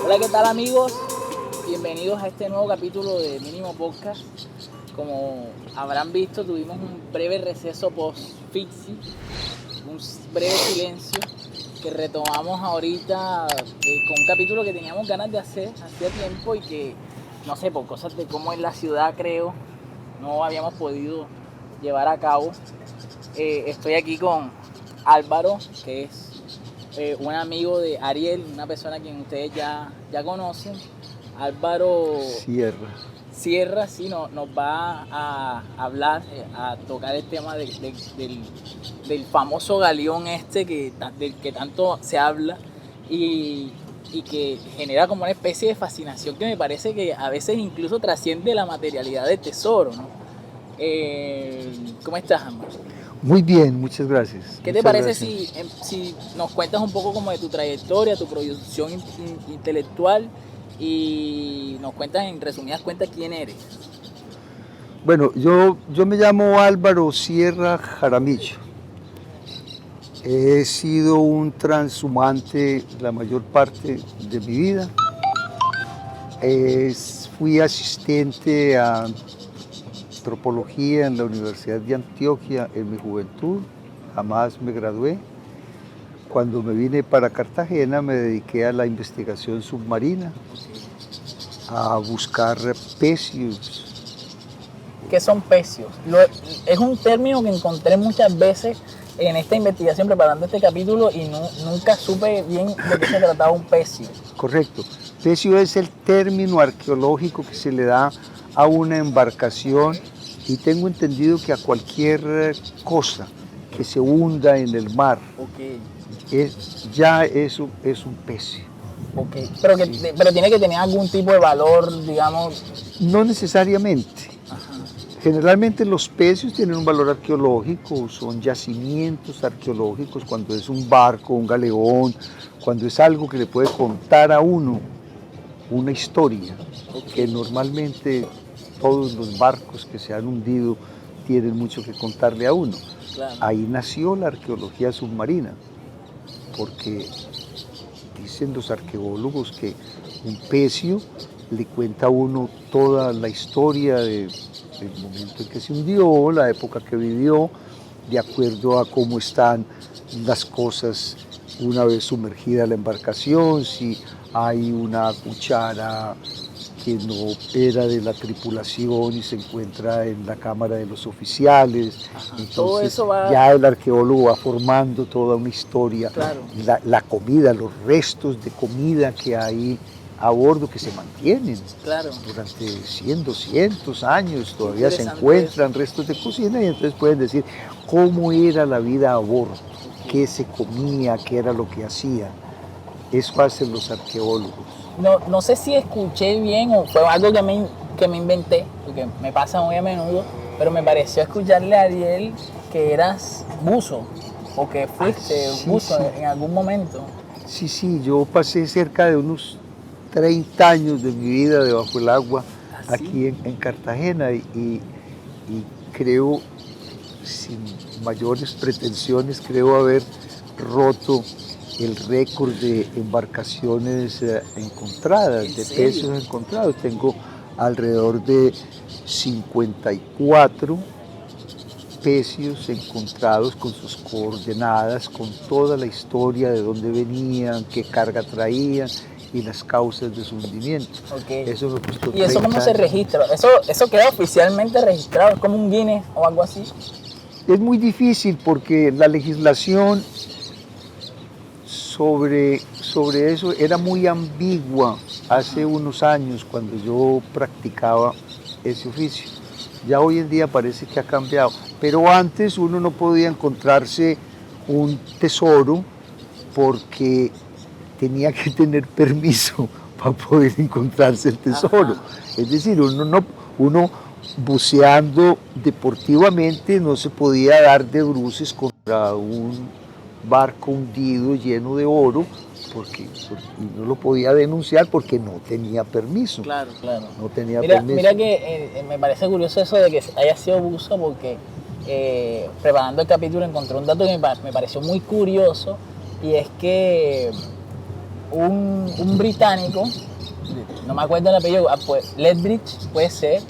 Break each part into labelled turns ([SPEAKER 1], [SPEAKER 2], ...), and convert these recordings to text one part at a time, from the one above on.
[SPEAKER 1] Hola, ¿qué tal, amigos? Bienvenidos a este nuevo capítulo de Mínimo Podcast. Como habrán visto, tuvimos un breve receso post-Fixi, un breve silencio que retomamos ahorita con un capítulo que teníamos ganas de hacer hacía tiempo y que, no sé, por cosas de cómo es la ciudad, creo, no habíamos podido llevar a cabo. Estoy aquí con Álvaro, que es un amigo de Ariel, una persona a quien ustedes ya conocen. Álvaro Sierra, sí, nos va a hablar, a tocar el tema del famoso galeón del que tanto se habla y que genera como una especie de fascinación que me parece que a veces incluso trasciende la materialidad del tesoro, ¿no? ¿Cómo estás, amor?
[SPEAKER 2] Muy bien, muchas gracias.
[SPEAKER 1] ¿Qué te parece si nos cuentas un poco como de tu trayectoria, tu producción intelectual y nos cuentas en resumidas cuentas quién eres?
[SPEAKER 2] Bueno, yo me llamo Álvaro Sierra Jaramillo. He sido un transhumante la mayor parte de mi vida. Fui asistente a antropología en la Universidad de Antioquia en mi juventud. Jamás me gradué. Cuando me vine para Cartagena me dediqué a la investigación submarina, a buscar pecios.
[SPEAKER 1] ¿Qué son pecios? Es un término que encontré muchas veces en esta investigación preparando este capítulo y nunca supe bien de qué se trataba un pecio.
[SPEAKER 2] Correcto. Pecio es el término arqueológico que se le da a una embarcación y tengo entendido que a cualquier cosa que se hunda en el mar, ya eso es un pecio.
[SPEAKER 1] Okay. Pero tiene que tener algún tipo de valor, digamos.
[SPEAKER 2] No necesariamente. Generalmente los pecios tienen un valor arqueológico, son yacimientos arqueológicos cuando es un barco, un galeón, cuando es algo que le puede contar a uno una historia, que normalmente todos los barcos que se han hundido tienen mucho que contarle a uno.
[SPEAKER 1] Claro.
[SPEAKER 2] Ahí nació la arqueología submarina, porque dicen los arqueólogos que un pecio le cuenta a uno toda la historia del momento en que se hundió, la época que vivió, de acuerdo a cómo están las cosas una vez sumergida la embarcación, si hay una cuchara que no era de la tripulación y se encuentra en la cámara de los oficiales. Entonces
[SPEAKER 1] todo eso
[SPEAKER 2] ya el arqueólogo va formando toda una historia.
[SPEAKER 1] Claro.
[SPEAKER 2] La comida, los restos de comida que hay a bordo que se mantienen.
[SPEAKER 1] Claro.
[SPEAKER 2] Durante 100, 200 años todavía se encuentran restos de cocina y entonces pueden decir cómo era la vida a bordo, qué se comía, qué era lo que hacían. Eso hacen los arqueólogos.
[SPEAKER 1] No sé si escuché bien o fue algo que me inventé, porque me pasa muy a menudo, pero me pareció escucharle a Ariel que eras buzo o que fuiste buzo en algún momento.
[SPEAKER 2] Sí, yo pasé cerca de unos 30 años de mi vida debajo del agua aquí en Cartagena y creo, sin mayores pretensiones, creo haber roto el récord de embarcaciones encontradas, de pecios encontrados. Tengo alrededor de 54 pecios encontrados con sus coordenadas, con toda la historia de dónde venían, qué carga traían y las causas de su hundimiento. Eso me costó 30
[SPEAKER 1] ¿Y eso cómo se registra? ¿Eso queda oficialmente registrado? ¿Es como un Guinness o algo así?
[SPEAKER 2] Es muy difícil porque la legislación sobre eso era muy ambigua hace unos años cuando yo practicaba ese oficio. Ya hoy en día parece que ha cambiado, pero antes uno no podía encontrarse un tesoro porque tenía que tener permiso para poder encontrarse el tesoro. Es decir, uno buceando deportivamente no se podía dar de bruces contra un barco hundido lleno de oro porque no lo podía denunciar porque no tenía permiso.
[SPEAKER 1] Claro.
[SPEAKER 2] No tenía permiso.
[SPEAKER 1] Mira que me parece curioso eso de que haya sido buzo porque preparando el capítulo encontré un dato que me pareció muy curioso y es que un británico, no me acuerdo el apellido, pues Lethbridge puede ser,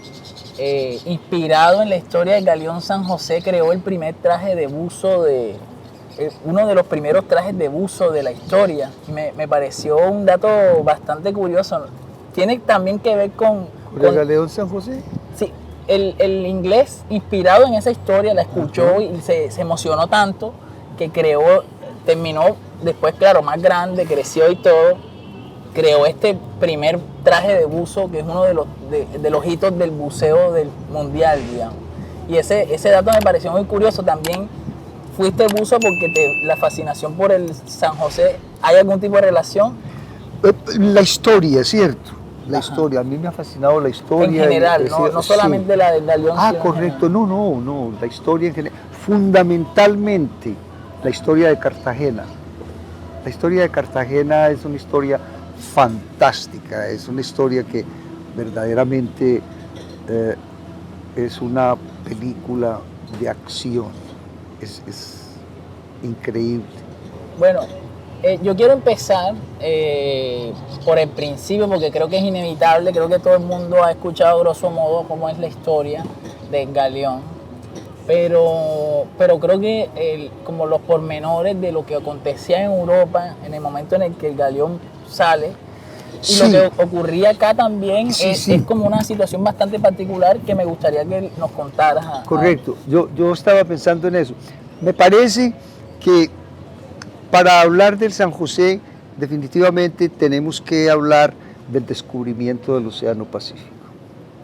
[SPEAKER 1] inspirado en la historia del galeón San José, creó el primer traje de buzo uno de los primeros trajes de buzo de la historia. Me pareció un dato bastante curioso. Tiene también que ver con
[SPEAKER 2] ¿El galeón San José?
[SPEAKER 1] Sí, el inglés inspirado en esa historia la escuchó y se emocionó tanto que terminó después, claro, más grande, creció y todo, creó este primer traje de buzo que es uno de los hitos del buceo del mundial, digamos. Y ese dato me pareció muy curioso. También fuiste buzo porque la fascinación por el San José, ¿hay algún tipo de relación?
[SPEAKER 2] La historia, ¿cierto? La historia, a mí me ha fascinado la historia.
[SPEAKER 1] En general, no solamente la del galeón.
[SPEAKER 2] Correcto, no, la historia en general. Fundamentalmente, la historia de Cartagena. La historia de Cartagena es una historia fantástica, es una historia que verdaderamente es una película de acción, es increíble.
[SPEAKER 1] Bueno, yo quiero empezar por el principio porque creo que es inevitable, creo que todo el mundo ha escuchado grosso modo cómo es la historia del galeón, pero creo que como los pormenores de lo que acontecía en Europa en el momento en el que el galeón sale y lo que ocurría acá también es como una situación bastante particular que me gustaría que nos contaras.
[SPEAKER 2] Correcto, yo estaba pensando en eso. Me parece que para hablar del San José definitivamente tenemos que hablar del descubrimiento del Océano Pacífico.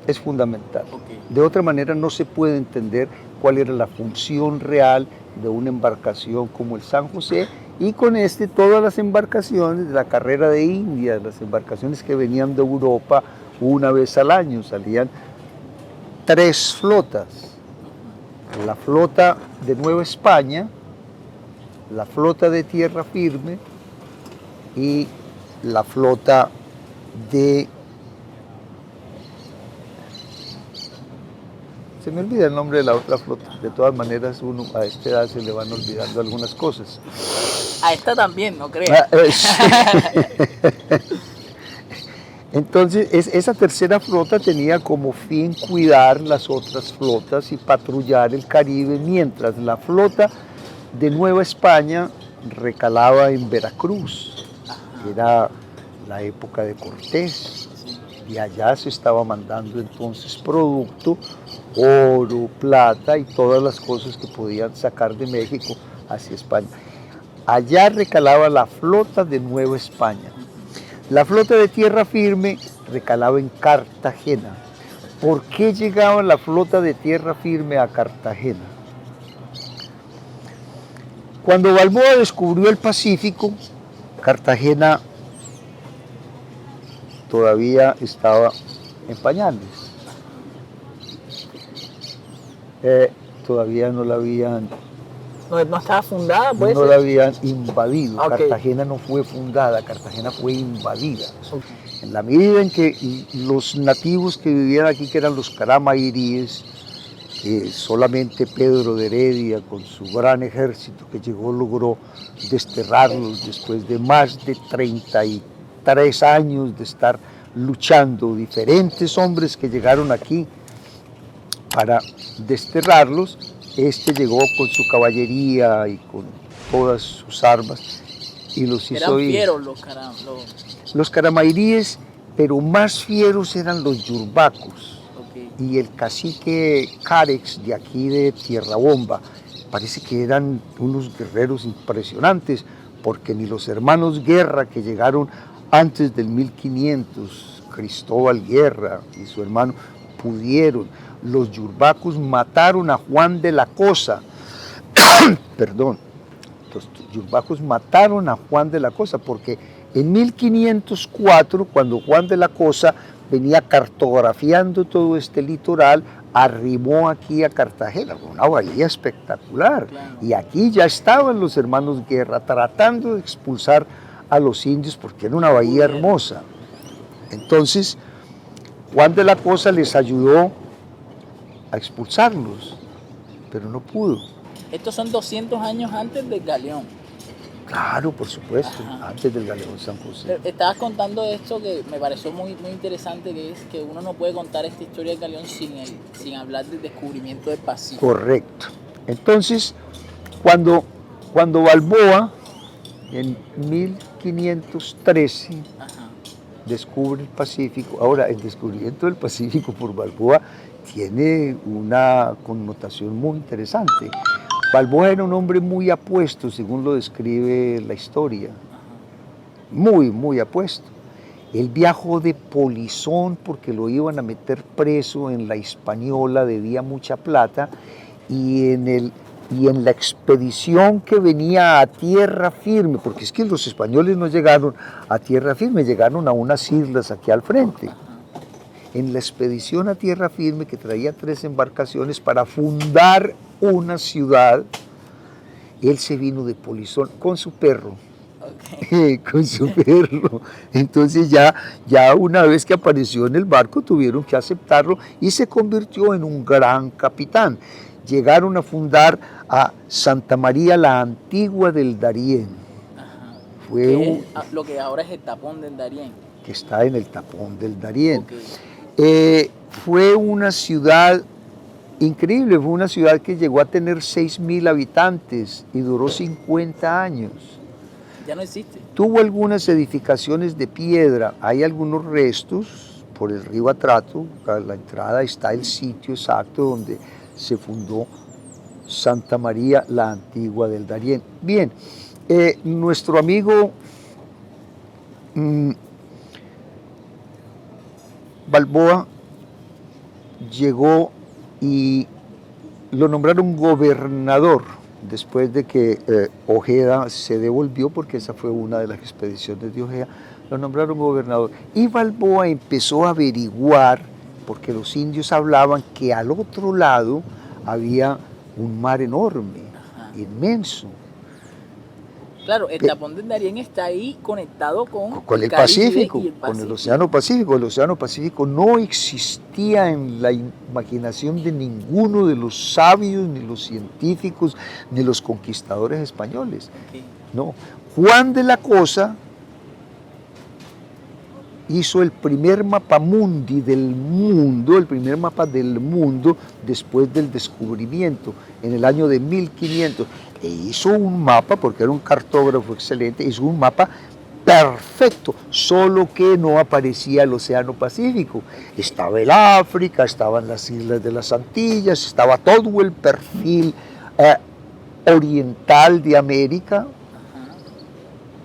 [SPEAKER 2] Es fundamental. De otra manera no se puede entender cuál era la función real de una embarcación como el San José, y con todas las embarcaciones de la carrera de Indias, las embarcaciones que venían de Europa una vez al año. Salían 3 flotas: la flota de Nueva España, la flota de tierra firme y la flota de... Se me olvida el nombre de la otra flota. De todas maneras, uno a esta edad se le van olvidando algunas cosas.
[SPEAKER 1] A esta también, no creas.
[SPEAKER 2] Entonces, esa tercera flota tenía como fin cuidar las otras flotas y patrullar el Caribe, mientras la flota de Nueva España recalaba en Veracruz. Era la época de Cortés, y allá se estaba mandando entonces producto, oro, plata y todas las cosas que podían sacar de México hacia España. Allá recalaba la flota de Nueva España. La flota de tierra firme recalaba en Cartagena. ¿Por qué llegaba la flota de tierra firme a Cartagena? Cuando Balboa descubrió el Pacífico, Cartagena todavía estaba en pañales. Todavía no la habían...
[SPEAKER 1] No estaba fundada, pues.
[SPEAKER 2] No la habían invadido. Okay. Cartagena no fue fundada, Cartagena fue invadida. Okay. En la medida en que los nativos que vivían aquí, que eran los caramairíes, solamente Pedro de Heredia, con su gran ejército que llegó, logró desterrarlos después de más de 33 años de estar luchando. Diferentes hombres que llegaron aquí para desterrarlos. Llegó con su caballería y con todas sus armas y los hizo ir.
[SPEAKER 1] Eran fieros
[SPEAKER 2] los caramairíes, pero más fieros eran los yurbacos. Okay. Y el cacique Carex de aquí de Tierra Bomba. Parece que eran unos guerreros impresionantes, porque ni los hermanos Guerra, que llegaron antes del 1500, Cristóbal Guerra y su hermano, pudieron. Los yurbacos mataron a Juan de la Cosa. Perdón, los yurbacos mataron a Juan de la Cosa porque en 1504, cuando Juan de la Cosa venía cartografiando todo este litoral, arrimó aquí a Cartagena, una bahía espectacular. Claro. Y aquí ya estaban los hermanos Guerra tratando de expulsar a los indios porque era una bahía hermosa. Entonces, Juan de la Cosa les ayudó a expulsarlos, pero no pudo.
[SPEAKER 1] Estos son 200 años antes del galeón.
[SPEAKER 2] Claro, por supuesto,
[SPEAKER 1] Ajá.
[SPEAKER 2] antes del galeón San José.
[SPEAKER 1] Estabas contando esto que me pareció muy, muy interesante, que es que uno no puede contar esta historia del galeón sin hablar del descubrimiento del Pacífico.
[SPEAKER 2] Correcto. Entonces, cuando Balboa, en 1513,
[SPEAKER 1] Ajá.
[SPEAKER 2] descubre el Pacífico, ahora el descubrimiento del Pacífico por Balboa tiene una connotación muy interesante. Balboa era un hombre muy apuesto, según lo describe la historia, muy, muy apuesto. Él viajó de polizón porque lo iban a meter preso en la Hispaniola, debía mucha plata, y en la expedición que venía a tierra firme, porque es que los españoles no llegaron a tierra firme, llegaron a unas islas aquí al frente. En la expedición a tierra firme, que traía 3 embarcaciones para fundar una ciudad, él se vino de polizón con su perro.
[SPEAKER 1] Okay.
[SPEAKER 2] Con su perro. Entonces ya una vez que apareció en el barco tuvieron que aceptarlo y se convirtió en un gran capitán. Llegaron a fundar a Santa María la Antigua del Darién.
[SPEAKER 1] Ajá.
[SPEAKER 2] Fue
[SPEAKER 1] lo que ahora es el tapón del Darién.
[SPEAKER 2] Que está en el tapón del Darién.
[SPEAKER 1] Okay.
[SPEAKER 2] Fue una ciudad increíble, fue una ciudad que llegó a tener 6.000 habitantes y duró 50 años.
[SPEAKER 1] Ya no existe.
[SPEAKER 2] Tuvo algunas edificaciones de piedra, hay algunos restos por el río Atrato, a la entrada está el sitio exacto donde se fundó Santa María la Antigua del Darién. Bien, nuestro amigo Balboa llegó y lo nombraron gobernador después de que Ojeda se devolvió, porque esa fue una de las expediciones de Ojeda, lo nombraron gobernador. Y Balboa empezó a averiguar, porque los indios hablaban que al otro lado había un mar enorme, inmenso.
[SPEAKER 1] Claro, el tapón del Darién está ahí conectado con
[SPEAKER 2] el Pacífico, con el Océano Pacífico. El Océano Pacífico no existía en la imaginación de ninguno de los sabios, ni los científicos, ni los conquistadores españoles.
[SPEAKER 1] Okay.
[SPEAKER 2] No. Juan de la Cosa hizo el primer mapamundi del mundo, el primer mapa del mundo después del descubrimiento, en el año de 1500. E hizo un mapa, porque era un cartógrafo excelente, hizo un mapa perfecto, solo que no aparecía el Océano Pacífico. Estaba el África, estaban las Islas de las Antillas, estaba todo el perfil oriental de América,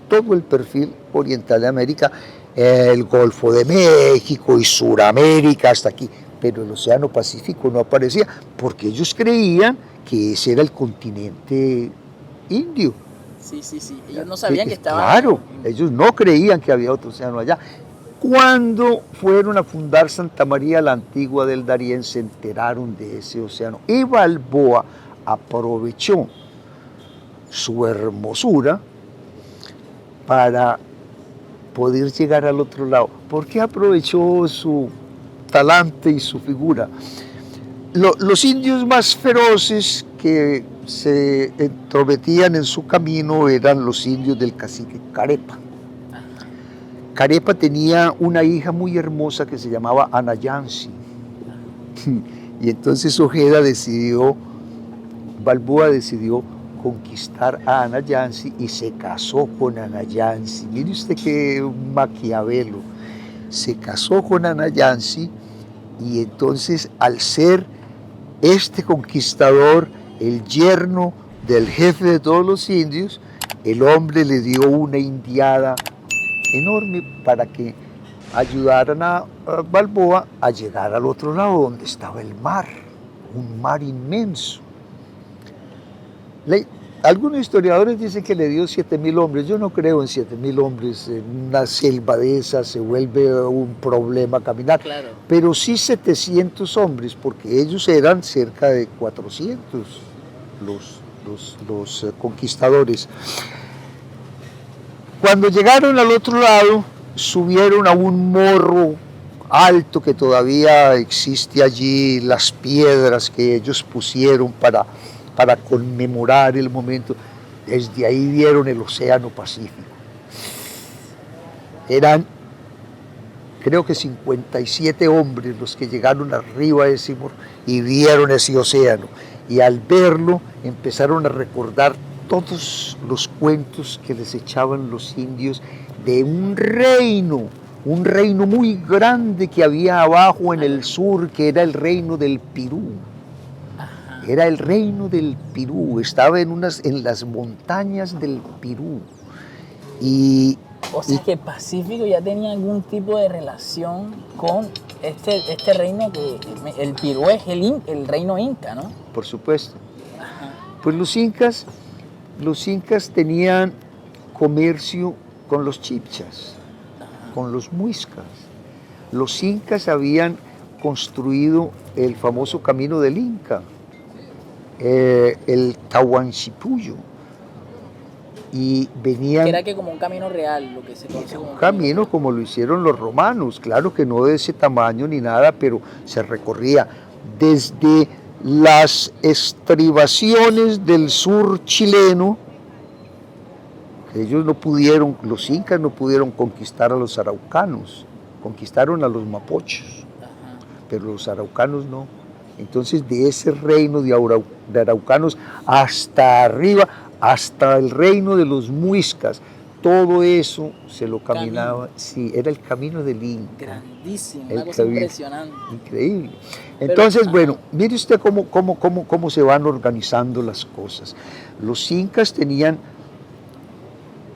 [SPEAKER 2] todo el perfil oriental de América, el Golfo de México y Suramérica hasta aquí, pero el Océano Pacífico no aparecía porque ellos creían que ese era el continente indio.
[SPEAKER 1] Sí, ellos no sabían que estaba...
[SPEAKER 2] Claro, ellos no creían que había otro océano allá. Cuando fueron a fundar Santa María la Antigua del Darién se enteraron de ese océano y Balboa aprovechó su hermosura para poder llegar al otro lado. ¿Por qué aprovechó su talante y su figura? Los indios más feroces que se entrometían en su camino eran los indios del cacique Carepa. Carepa tenía una hija muy hermosa que se llamaba Anayansi. Y entonces Balboa decidió conquistar a Anayansi y se casó con Anayansi. Mire usted qué Maquiavelo. Se casó con Anayansi y entonces al ser este conquistador el yerno del jefe de todos los indios, el hombre le dio una indiada enorme para que ayudaran a Balboa a llegar al otro lado donde estaba el mar, un mar inmenso. Algunos historiadores dicen que le dio 7.000 hombres. Yo no creo en 7.000 hombres. En una selva de esa se vuelve un problema caminar.
[SPEAKER 1] Claro.
[SPEAKER 2] Pero sí 700 hombres, porque ellos eran cerca de 400 los conquistadores. Cuando llegaron al otro lado, subieron a un morro alto que todavía existe allí, las piedras que ellos pusieron para conmemorar el momento. Desde ahí vieron el Océano Pacífico. Eran, creo que 57 hombres los que llegaron arriba de ese y vieron ese océano. Y al verlo empezaron a recordar todos los cuentos que les echaban los indios de un reino muy grande que había abajo en el sur, que era el reino del Pirú. Era el reino del Pirú, estaba en las montañas del Pirú.
[SPEAKER 1] O sea que el Pacífico ya tenía algún tipo de relación con este reino que el Pirú es el reino inca, ¿no?
[SPEAKER 2] Por supuesto. Ajá. Pues los incas tenían comercio con los chibchas, ajá, con los muiscas. Los incas habían construido el famoso camino del Inca, el Tahuantinsuyo, y venían...
[SPEAKER 1] Que era que como un camino real, lo que se conoce como
[SPEAKER 2] un camino como lo hicieron los romanos, claro que no de ese tamaño ni nada, pero se recorría desde las estribaciones del sur chileno. Ellos no pudieron, los incas no pudieron conquistar a los araucanos, conquistaron a los mapochos, ajá, pero los araucanos no. Entonces de ese reino de araucanos hasta arriba, hasta el reino de los muiscas, todo eso se lo caminaba, sí, era el camino del Inca.
[SPEAKER 1] Grandísimo, una cosa impresionante.
[SPEAKER 2] Increíble. Entonces, pero, bueno, mire usted cómo se van organizando las cosas. Los incas tenían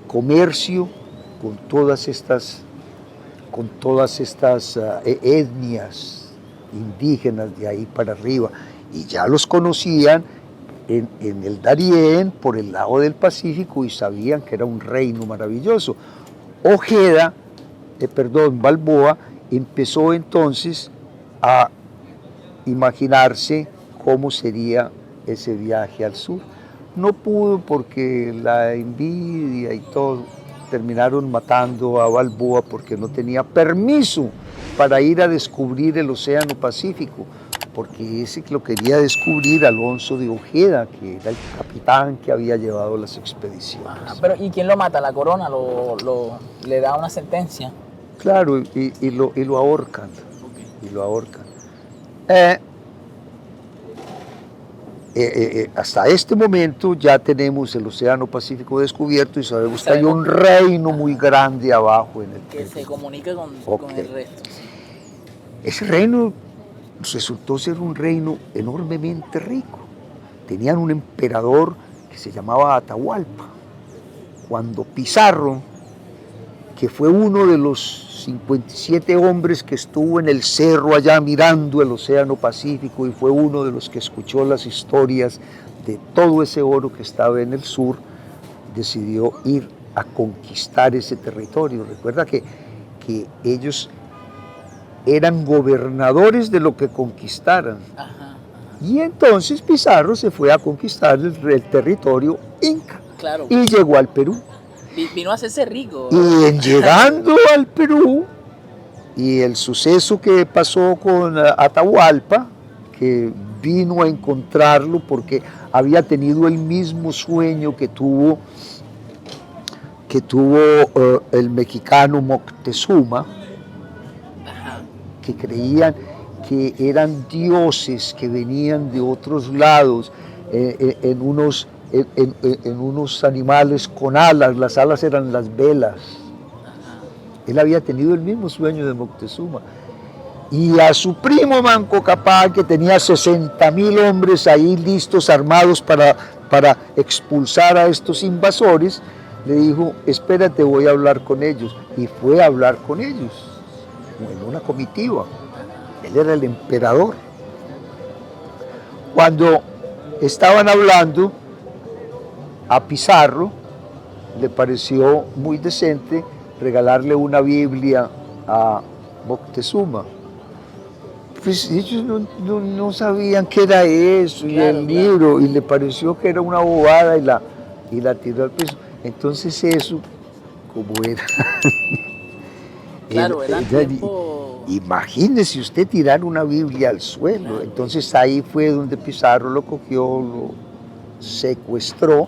[SPEAKER 2] comercio con todas estas etnias indígenas de ahí para arriba, y ya los conocían en el Darién, por el lado del Pacífico, y sabían que era un reino maravilloso. Balboa empezó entonces a imaginarse cómo sería ese viaje al sur. No pudo porque la envidia y todo, terminaron matando a Balboa porque no tenía permiso para ir a descubrir el Océano Pacífico, porque ese que lo quería descubrir Alonso de Ojeda, que era el capitán que había llevado las expediciones.
[SPEAKER 1] Ajá, pero ¿y quién lo mata? ¿La corona le da una sentencia?
[SPEAKER 2] Claro, y lo ahorcan. Okay. Y lo ahorcan. Hasta este momento ya tenemos el Océano Pacífico descubierto y sabemos que hay un reino muy grande abajo en el
[SPEAKER 1] que se comunica con el resto.
[SPEAKER 2] Ese reino resultó ser un reino enormemente rico. Tenían un emperador que se llamaba Atahualpa. Cuando Pizarro, que fue uno de los 57 hombres que estuvo en el cerro allá mirando el Océano Pacífico y fue uno de los que escuchó las historias de todo ese oro que estaba en el sur, decidió ir a conquistar ese territorio. Recuerda que ellos eran gobernadores de lo que conquistaran. Ajá, ajá. Y entonces Pizarro se fue a conquistar el territorio inca.
[SPEAKER 1] Claro.
[SPEAKER 2] Y llegó al Perú.
[SPEAKER 1] Vino a hacerse rico.
[SPEAKER 2] Y en llegando al Perú, y el suceso que pasó con Atahualpa, que vino a encontrarlo porque había tenido el mismo sueño que tuvo el mexicano Moctezuma, que creían que eran dioses que venían de otros lados, en unos animales con alas. Las alas eran las velas. Él había tenido el mismo sueño de Moctezuma. Y a su primo Manco Cápac, que tenía 60,000 hombres ahí listos, armados para expulsar a estos invasores, le dijo: espérate, voy a hablar con ellos. Y fue a hablar con ellos en una comitiva. Él era el emperador. Cuando estaban hablando, a Pizarro le pareció muy decente regalarle una Biblia a Moctezuma. Pues ellos no sabían qué era eso, y el libro, y le pareció que era una bobada y la tiró al piso. Entonces eso, como era...
[SPEAKER 1] Claro, era tiempo...
[SPEAKER 2] Imagínese usted tirar una Biblia al suelo. Claro. Entonces ahí fue donde Pizarro lo cogió, lo secuestró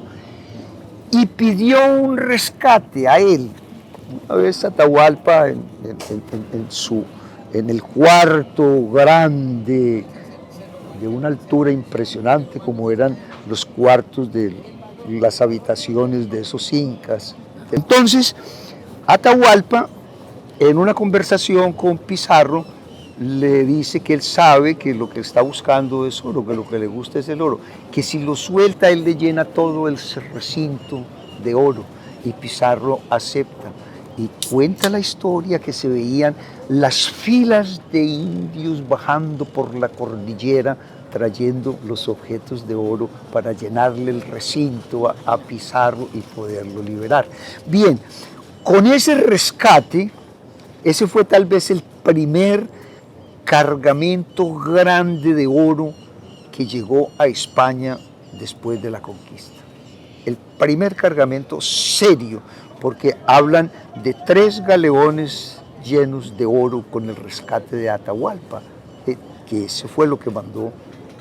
[SPEAKER 2] y pidió un rescate a él. Una vez Atahualpa en el cuarto grande, de una altura impresionante, como eran los cuartos de las habitaciones de esos incas. Entonces, Atahualpa, en una conversación con Pizarro, le dice que él sabe que lo que está buscando es oro, que lo que le gusta es el oro, que si lo suelta él le llena todo el recinto de oro, y Pizarro acepta. Y cuenta la historia que se veían las filas de indios bajando por la cordillera trayendo los objetos de oro para llenarle el recinto a Pizarro y poderlo liberar. Bien, con ese rescate, ese fue tal vez el primer cargamento grande de oro que llegó a España después de la conquista. El primer cargamento serio, porque hablan de 3 galeones llenos de oro con el rescate de Atahualpa, que ese fue lo que mandó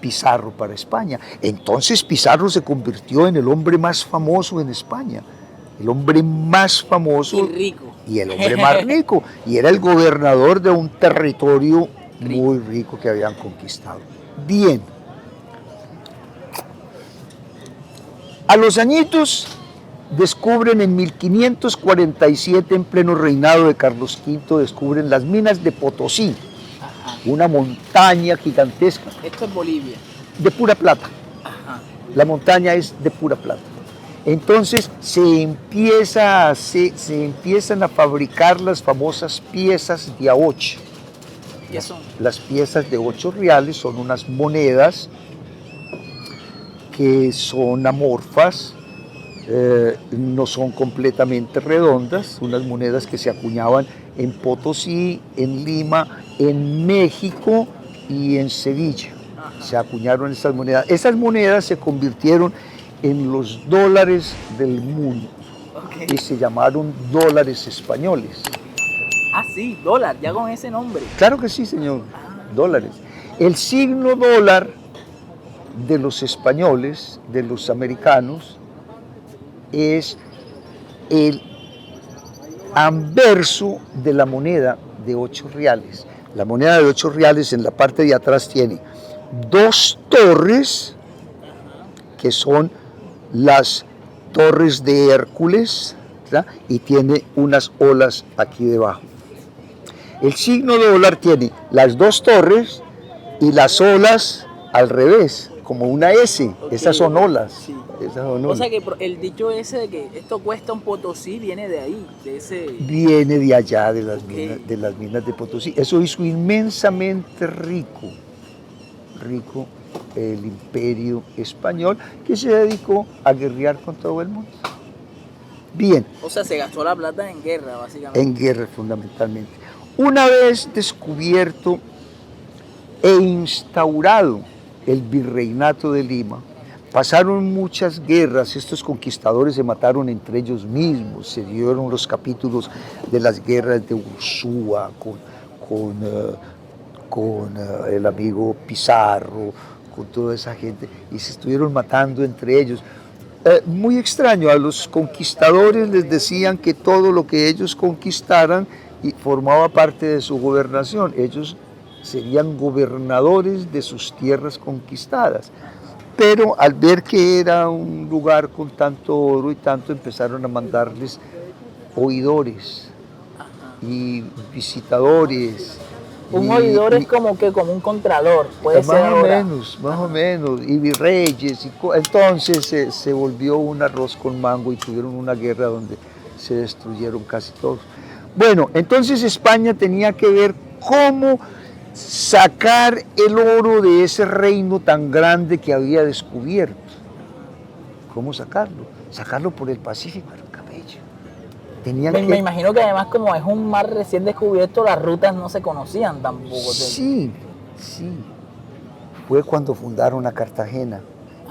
[SPEAKER 2] Pizarro para España. Entonces Pizarro se convirtió en el hombre más famoso en España, el hombre más famoso
[SPEAKER 1] y rico.
[SPEAKER 2] Y el hombre más rico, y era el gobernador de un territorio muy rico que habían conquistado. Bien, a los añitos descubren en 1547, en pleno reinado de Carlos V, descubren las minas de Potosí, una montaña gigantesca.
[SPEAKER 1] Esto es Bolivia.
[SPEAKER 2] De pura plata.
[SPEAKER 1] Ajá.
[SPEAKER 2] La montaña es de pura plata. Entonces se empiezan a fabricar las famosas piezas de a 8.
[SPEAKER 1] ¿Qué son?
[SPEAKER 2] Las piezas de 8 reales son unas monedas que son amorfas, no son completamente redondas, unas monedas que se acuñaban en Potosí, en Lima, en México y en Sevilla. Se acuñaron esas monedas. Esas monedas se convirtieron en los dólares del mundo, y se llamaron dólares españoles.
[SPEAKER 1] Ah, sí, dólar, ya con ese nombre.
[SPEAKER 2] Claro que sí, señor, dólares. El signo dólar de los españoles, de los americanos, es el anverso de la moneda de 8 reales. La moneda de 8 reales en la parte de atrás tiene 2 torres, que son las torres de Hércules, ¿verdad? Y tiene unas olas aquí debajo. El signo dólar tiene las 2 torres y las olas al revés, como una S. Okay. Esas son olas.
[SPEAKER 1] Sí.
[SPEAKER 2] Esas son olas.
[SPEAKER 1] O sea que el dicho ese de que esto cuesta un Potosí viene de ahí, de ese...
[SPEAKER 2] Viene de allá, de las minas de Potosí. Eso hizo inmensamente rico el imperio español, que se dedicó a guerrear con todo el mundo. Bien.
[SPEAKER 1] O sea, se gastó la plata en guerra, básicamente.
[SPEAKER 2] En guerra, fundamentalmente. Una vez descubierto e instaurado el virreinato de Lima, pasaron muchas guerras, estos conquistadores se mataron entre ellos mismos, se dieron los capítulos de las guerras de Ursúa con el amigo Pizarro, con toda esa gente, y se estuvieron matando entre ellos. Muy extraño, a los conquistadores les decían que todo lo que ellos conquistaran formaba parte de su gobernación, ellos serían gobernadores de sus tierras conquistadas. Pero al ver que era un lugar con tanto oro y tanto, empezaron a mandarles oidores y visitadores.
[SPEAKER 1] Un oidor es como un contralor, puede ser ahora.
[SPEAKER 2] Más o menos, y virreyes. Entonces se volvió un arroz con mango y tuvieron una guerra donde se destruyeron casi todos. Bueno, entonces España tenía que ver cómo sacar el oro de ese reino tan grande que había descubierto. ¿Cómo sacarlo? Sacarlo por el Pacífico, el cabello.
[SPEAKER 1] Me imagino que además, como es un mar recién descubierto, las rutas no se conocían tampoco.
[SPEAKER 2] Sí. Fue cuando fundaron a Cartagena.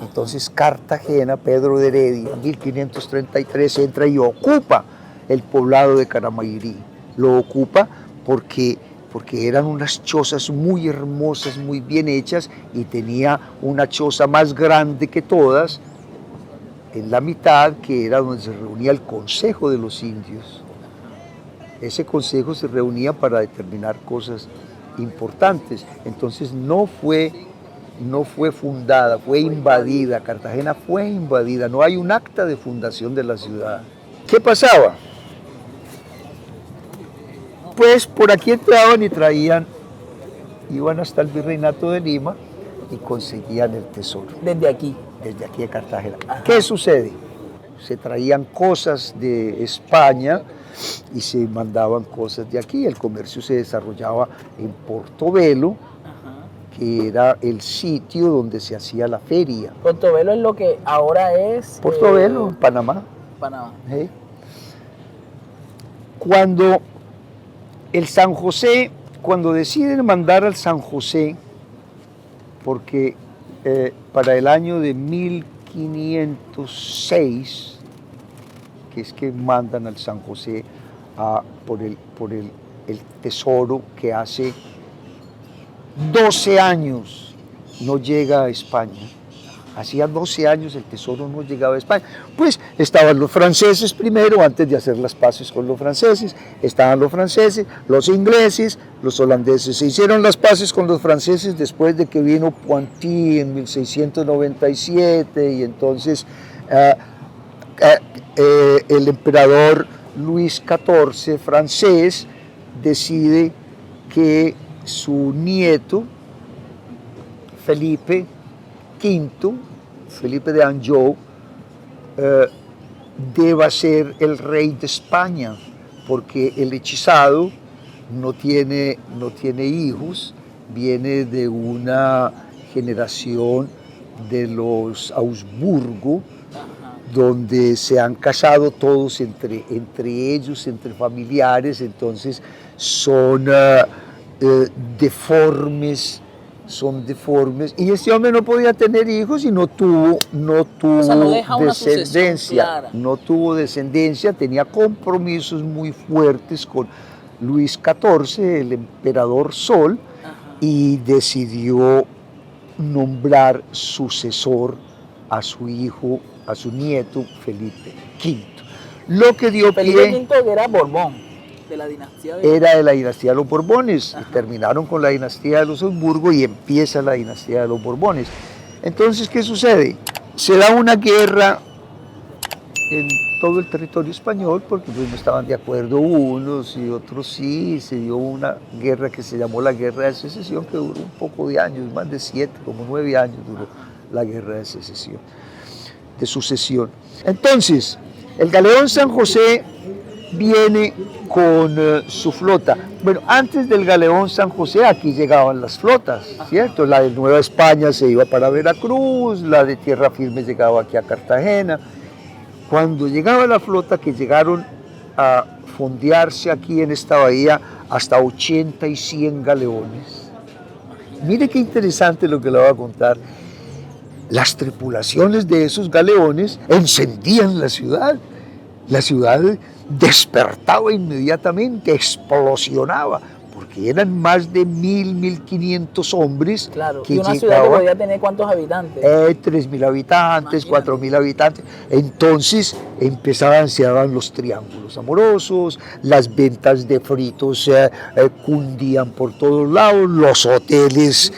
[SPEAKER 2] Entonces Cartagena, Pedro de Heredia, en 1533 entra y ocupa el poblado de Caramayrí. Lo ocupa porque eran unas chozas muy hermosas, muy bien hechas, y tenía una choza más grande que todas en la mitad, que era donde se reunía el Consejo de los Indios. Ese consejo se reunía para determinar cosas importantes. Entonces no fue fundada, fue invadida. Cartagena fue invadida. No hay un acta de fundación de la ciudad. ¿Qué pasaba? Pues por aquí entraban y traían, iban hasta el Virreinato de Lima y conseguían el tesoro.
[SPEAKER 1] Desde aquí.
[SPEAKER 2] Desde aquí de Cartagena.
[SPEAKER 1] Ajá.
[SPEAKER 2] ¿Qué sucede? Se traían cosas de España y se mandaban cosas de aquí. El comercio se desarrollaba en Portobelo, que era el sitio donde se hacía la feria.
[SPEAKER 1] Portobelo es lo que ahora es...
[SPEAKER 2] Portobelo, en Panamá.
[SPEAKER 1] Panamá.
[SPEAKER 2] ¿Eh? Cuando el San José, cuando deciden mandar al San José, porque para el año de 1506, que es que mandan al San José por el tesoro que hace 12 años no llega a España. Hacía 12 años el tesoro no llegaba a España. Pues estaban los franceses primero, antes de hacer las paces con los franceses. Estaban los franceses, los ingleses, los holandeses. Se hicieron las paces con los franceses después de que vino Pointy en 1697 y entonces el emperador Luis XIV francés decide que su nieto Felipe V, Felipe de Anjou, deba ser el rey de España, porque el hechizado no tiene hijos, viene de una generación de los Augsburgo, donde se han casado todos entre ellos, entre familiares, entonces son deformes, y este hombre no podía tener hijos y no tuvo
[SPEAKER 1] O sea, no deja una
[SPEAKER 2] descendencia,
[SPEAKER 1] sucesión clara.
[SPEAKER 2] no tuvo descendencia, tenía compromisos muy fuertes con Luis XIV, el emperador Sol, y decidió nombrar sucesor a su hijo, a su nieto Felipe V. Lo que dio
[SPEAKER 1] Felipe
[SPEAKER 2] pie...
[SPEAKER 1] V era Borbón, de la dinastía de...
[SPEAKER 2] Era de la dinastía de los Borbones. Y terminaron con la dinastía de los Habsburgo y empieza la dinastía de los Borbones. Entonces, ¿qué sucede? Se da una guerra en todo el territorio español porque pues, no estaban de acuerdo unos y otros sí. Se dio una guerra que se llamó la Guerra de Secesión, que duró un poco de años, más de 7, como 9 años duró la Guerra de Secesión, de sucesión. Entonces, el galeón San José viene con su flota. Bueno, antes del galeón San José aquí llegaban las flotas, ¿cierto? La de Nueva España se iba para Veracruz, la de Tierra Firme llegaba aquí a Cartagena. Cuando llegaba la flota, que llegaron a fondearse aquí en esta bahía hasta 80 y 100 galeones. Mire qué interesante lo que le voy a contar. Las tripulaciones de esos galeones encendían la ciudad. La ciudad despertaba inmediatamente, explosionaba, porque eran más de 1.500 hombres.
[SPEAKER 1] Claro,
[SPEAKER 2] que
[SPEAKER 1] y una
[SPEAKER 2] llegaban,
[SPEAKER 1] ciudad que podía tener ¿cuántos habitantes?
[SPEAKER 2] 3.000 habitantes, 4.000 habitantes. Entonces se daban los triángulos amorosos, las ventas de fritos cundían por todos lados, los hoteles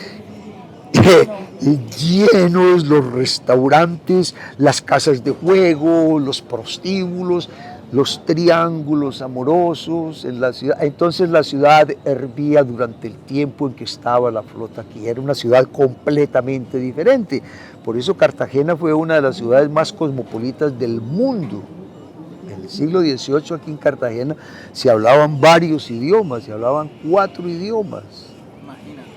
[SPEAKER 2] llenos, los restaurantes, las casas de juego, los prostíbulos, los triángulos amorosos en la ciudad. Entonces la ciudad hervía durante el tiempo en que estaba la flota aquí. Era una ciudad completamente diferente. Por eso Cartagena fue una de las ciudades más cosmopolitas del mundo. En el siglo XVIII aquí en Cartagena se hablaban varios idiomas, se hablaban 4 idiomas.
[SPEAKER 1] Imagínate.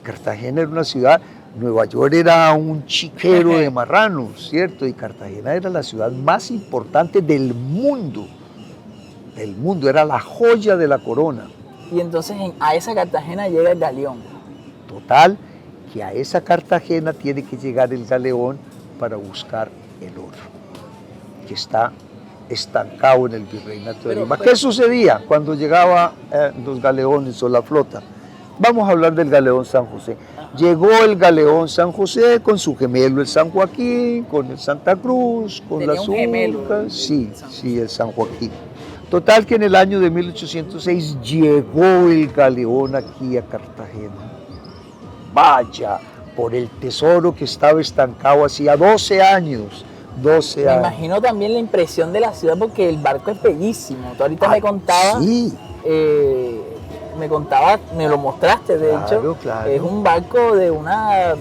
[SPEAKER 2] Cartagena era una ciudad, Nueva York era un chiquero de marranos, ¿cierto? Y Cartagena era la ciudad más importante del mundo, era la joya de la corona.
[SPEAKER 1] Y entonces a esa Cartagena llega el galeón.
[SPEAKER 2] Total, que a esa Cartagena tiene que llegar el galeón para buscar el oro, que está estancado en el Virreinato de Lima. ¿Qué sucedía cuando llegaban los galeones o la flota? Vamos a hablar del galeón San José. Llegó el galeón San José con su gemelo el San Joaquín, con el Santa Cruz, con
[SPEAKER 1] Tenía
[SPEAKER 2] las
[SPEAKER 1] un gemelo,
[SPEAKER 2] Urcas. Sí,
[SPEAKER 1] San
[SPEAKER 2] sí, el San Joaquín. Total que en el año de 1806 llegó el galeón aquí a Cartagena. Vaya, por el tesoro que estaba estancado hacía 12 años. 12
[SPEAKER 1] Me
[SPEAKER 2] años.
[SPEAKER 1] imagino también la impresión de la ciudad porque el barco es bellísimo. Tú ahorita me contabas,
[SPEAKER 2] Sí,
[SPEAKER 1] me lo mostraste de
[SPEAKER 2] Claro,
[SPEAKER 1] hecho.
[SPEAKER 2] claro.
[SPEAKER 1] Es un barco de una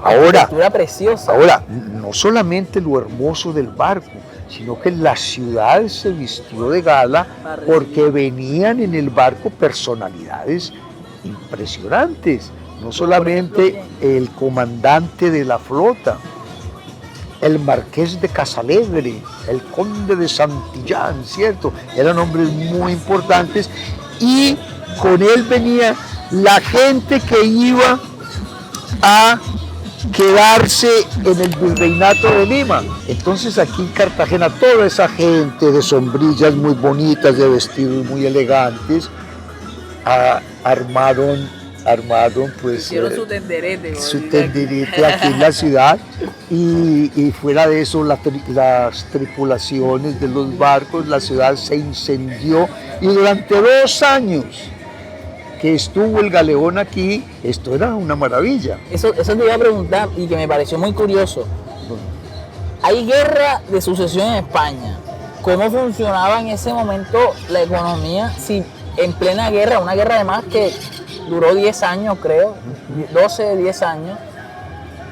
[SPEAKER 2] Ahora,
[SPEAKER 1] arquitectura preciosa.
[SPEAKER 2] Ahora, no solamente lo hermoso del barco, sino que la ciudad se vistió de gala porque venían en el barco personalidades impresionantes. No solamente el comandante de la flota, el marqués de Casalegre, el conde de Santillán, ¿cierto? Eran hombres muy importantes y con él venía la gente que iba a quedarse en el virreinato de Lima. Entonces aquí en Cartagena toda esa gente de sombrillas muy bonitas, de vestidos muy elegantes, armaron pues
[SPEAKER 1] Hicieron su tenderete.
[SPEAKER 2] su tenderete aquí en la ciudad y fuera de eso las tripulaciones de los barcos, la ciudad se incendió y durante 2 años que estuvo el galeón aquí, esto era una maravilla.
[SPEAKER 1] Eso te iba a preguntar y que me pareció muy curioso. Hay guerra de sucesión en España. ¿Cómo funcionaba en ese momento la economía? Si en plena guerra, una guerra además que duró 10 años, creo, 12, 10 años.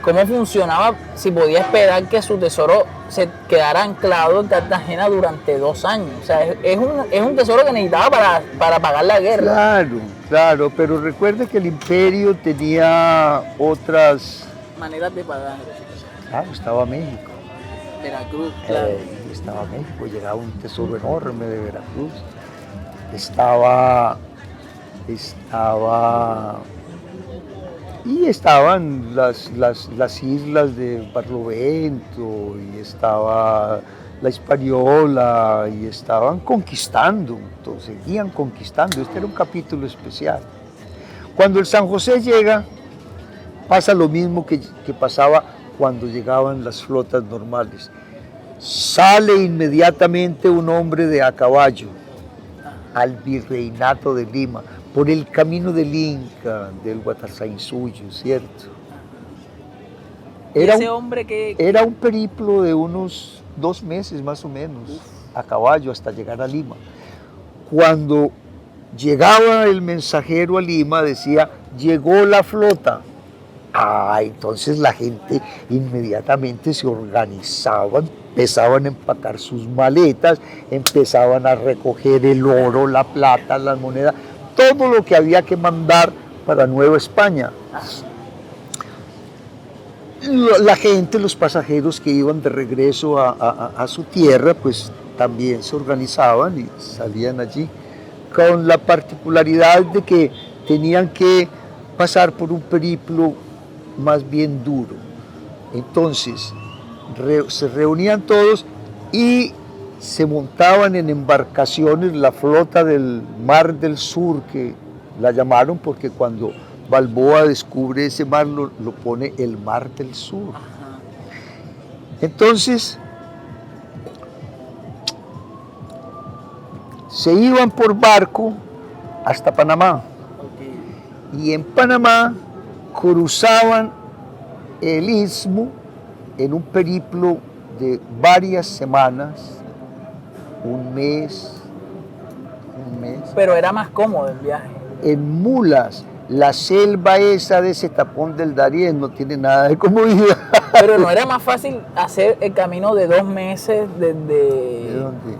[SPEAKER 1] ¿Cómo funcionaba si podía esperar que su tesoro se quedara anclado en Cartagena durante 2 años? O sea, es un tesoro que necesitaba para pagar la guerra.
[SPEAKER 2] Claro, pero recuerde que el imperio tenía otras...
[SPEAKER 1] Maneras de pagar.
[SPEAKER 2] Claro, estaba México.
[SPEAKER 1] Veracruz, claro.
[SPEAKER 2] Estaba México, llegaba un tesoro enorme de Veracruz. Estaban las islas de Barlovento y estaba la Hispaniola y estaban conquistando, entonces seguían conquistando. Este era un capítulo especial. Cuando el San José llega, pasa lo mismo que pasaba cuando llegaban las flotas normales. Sale inmediatamente un hombre de a caballo al virreinato de Lima, por el camino del Inca, del Guatasainsuyo, ¿cierto? Era un periplo de unos 2 meses más o menos, a caballo hasta llegar a Lima. Cuando llegaba el mensajero a Lima decía, llegó la flota. Entonces la gente inmediatamente se organizaba, empezaban a empacar sus maletas, empezaban a recoger el oro, la plata, las monedas, todo lo que había que mandar para Nueva España. La gente, los pasajeros que iban de regreso a su tierra, pues también se organizaban y salían allí, con la particularidad de que tenían que pasar por un periplo más bien duro. Entonces se reunían todos y se montaban en embarcaciones, la flota del Mar del Sur, que la llamaron porque cuando Balboa descubre ese mar lo pone el Mar del Sur. Entonces se iban por barco hasta Panamá y en Panamá cruzaban el istmo en un periplo de varias semanas, un mes.
[SPEAKER 1] Pero era más cómodo el viaje.
[SPEAKER 2] En mulas, la selva esa de ese tapón del Darién no tiene nada de comodidad.
[SPEAKER 1] Pero no era más fácil hacer el camino de 2 meses
[SPEAKER 2] ¿De dónde?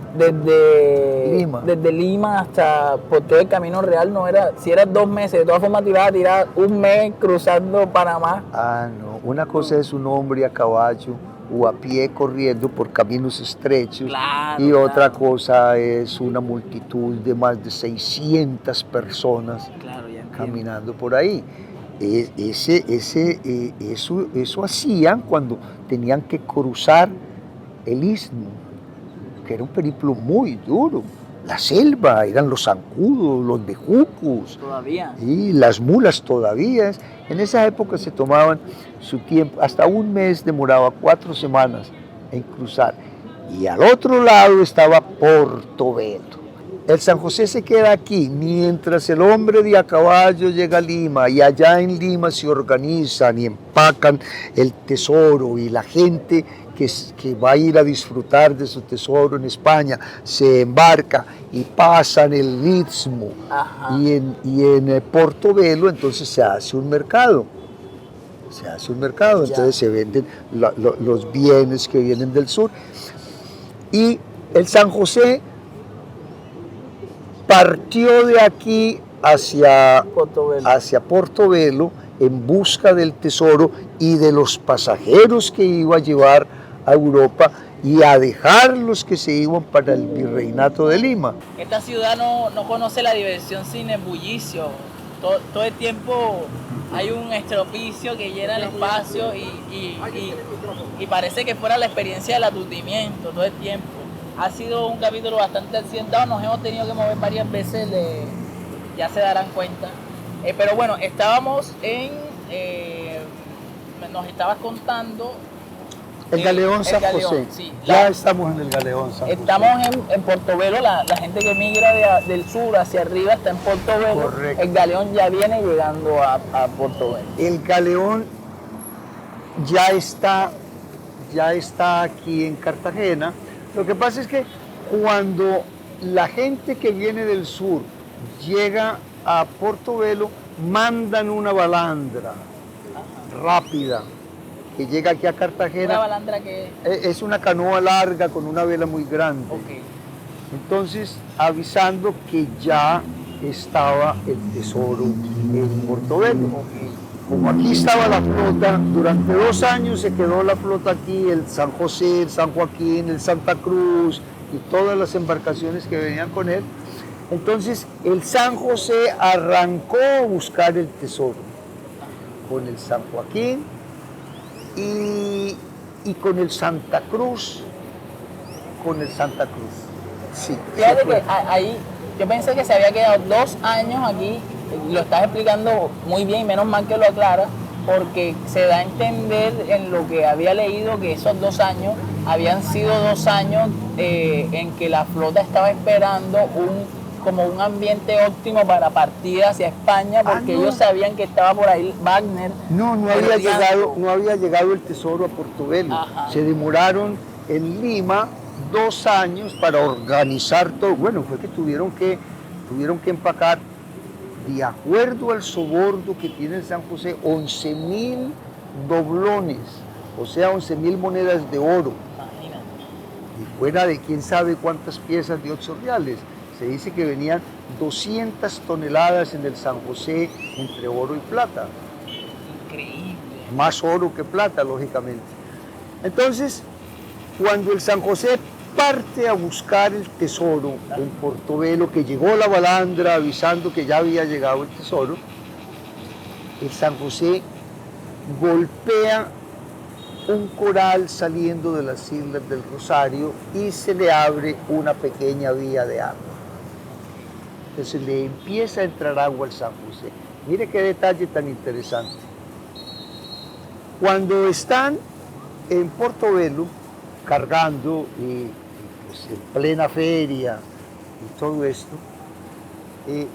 [SPEAKER 1] Desde Lima hasta por todo el camino real. No era, si eran 2 meses, de todas formas te ibas a tirar 1 mes cruzando Panamá.
[SPEAKER 2] No, una cosa es un hombre a caballo o a pie corriendo por caminos estrechos, y otra cosa es una multitud de más de 600 personas caminando por ahí. Eso hacían cuando tenían que cruzar el istmo, que era un periplo muy duro. la selva, eran los zancudos, los bejucos,
[SPEAKER 1] Todavía.
[SPEAKER 2] y las mulas todavía. En esa época se tomaban su tiempo, hasta un mes demoraba, 4 semanas en cruzar. Y al otro lado estaba Portobelo. El San José se queda aquí mientras el hombre de a caballo llega a Lima, y allá en Lima se organizan y empacan el tesoro, y la gente que va a ir a disfrutar de su tesoro en España se embarca y pasan el Istmo.
[SPEAKER 1] Ajá.
[SPEAKER 2] Y en Portobelo entonces se hace un mercado. Se hace un mercado, entonces se venden los bienes que vienen del sur. Y el San José partió de aquí hacia Portobelo en busca del tesoro y de los pasajeros que iba a llevar a Europa y a dejar los que se iban para el virreinato de Lima.
[SPEAKER 1] Esta ciudad no conoce la diversión sin el bullicio. Todo el tiempo hay un estropicio que llena el espacio y parece que fuera la experiencia del aturdimiento todo el tiempo. Ha sido un capítulo bastante accidentado, nos hemos tenido que mover varias veces, ya se darán cuenta. Pero bueno, estábamos nos estabas contando...
[SPEAKER 2] El Galeón San José.
[SPEAKER 1] Sí,
[SPEAKER 2] ya estamos en el Galeón San José.
[SPEAKER 1] Estamos en Portobelo, la gente que migra del sur hacia arriba está en Portobelo.
[SPEAKER 2] Correcto.
[SPEAKER 1] El Galeón ya viene llegando a Portobelo.
[SPEAKER 2] El Galeón ya está aquí en Cartagena. Lo que pasa es que cuando la gente que viene del sur llega a Portobelo, mandan una balandra rápida que llega aquí a Cartagena.
[SPEAKER 1] ¿Una balandra que
[SPEAKER 2] es una canoa larga con una vela muy grande.
[SPEAKER 1] Okay.
[SPEAKER 2] Entonces, avisando que ya estaba el tesoro en Portobelo.
[SPEAKER 1] Okay.
[SPEAKER 2] Como aquí estaba la flota, durante 2 años se quedó la flota aquí, el San José, el San Joaquín, el Santa Cruz y todas las embarcaciones que venían con él. Entonces, el San José arrancó a buscar el tesoro con el San Joaquín y con el Santa Cruz, Sí.
[SPEAKER 1] Fíjate que ahí yo pensé que se había quedado 2 años aquí, lo estás explicando muy bien, menos mal que lo aclaras, porque se da a entender en lo que había leído que esos 2 años habían sido 2 años en que la flota estaba esperando como un ambiente óptimo para partir hacia España, porque ellos sabían que estaba por ahí Wagner.
[SPEAKER 2] No había llegado el tesoro a Portobelo.
[SPEAKER 1] Ajá.
[SPEAKER 2] Se demoraron en Lima 2 años para organizar todo. Bueno, fue que tuvieron que empacar, de acuerdo al soborno que tiene el San José, 11.000 doblones, o sea, 11.000 monedas de oro.
[SPEAKER 1] Imagínate.
[SPEAKER 2] Y fuera de quién sabe cuántas piezas de 8 reales. Se dice que venían 200 toneladas en el San José entre oro y plata.
[SPEAKER 1] Increíble.
[SPEAKER 2] Más oro que plata, lógicamente. Entonces, cuando el San José parte a buscar el tesoro en Portobelo, que llegó la balandra avisando que ya había llegado el tesoro, el San José golpea un coral saliendo de las Islas del Rosario y se le abre una pequeña vía de agua. Entonces le empieza a entrar agua al San José. Mire qué detalle tan interesante. Cuando están en Portobelo cargando y pues, en plena feria y todo esto,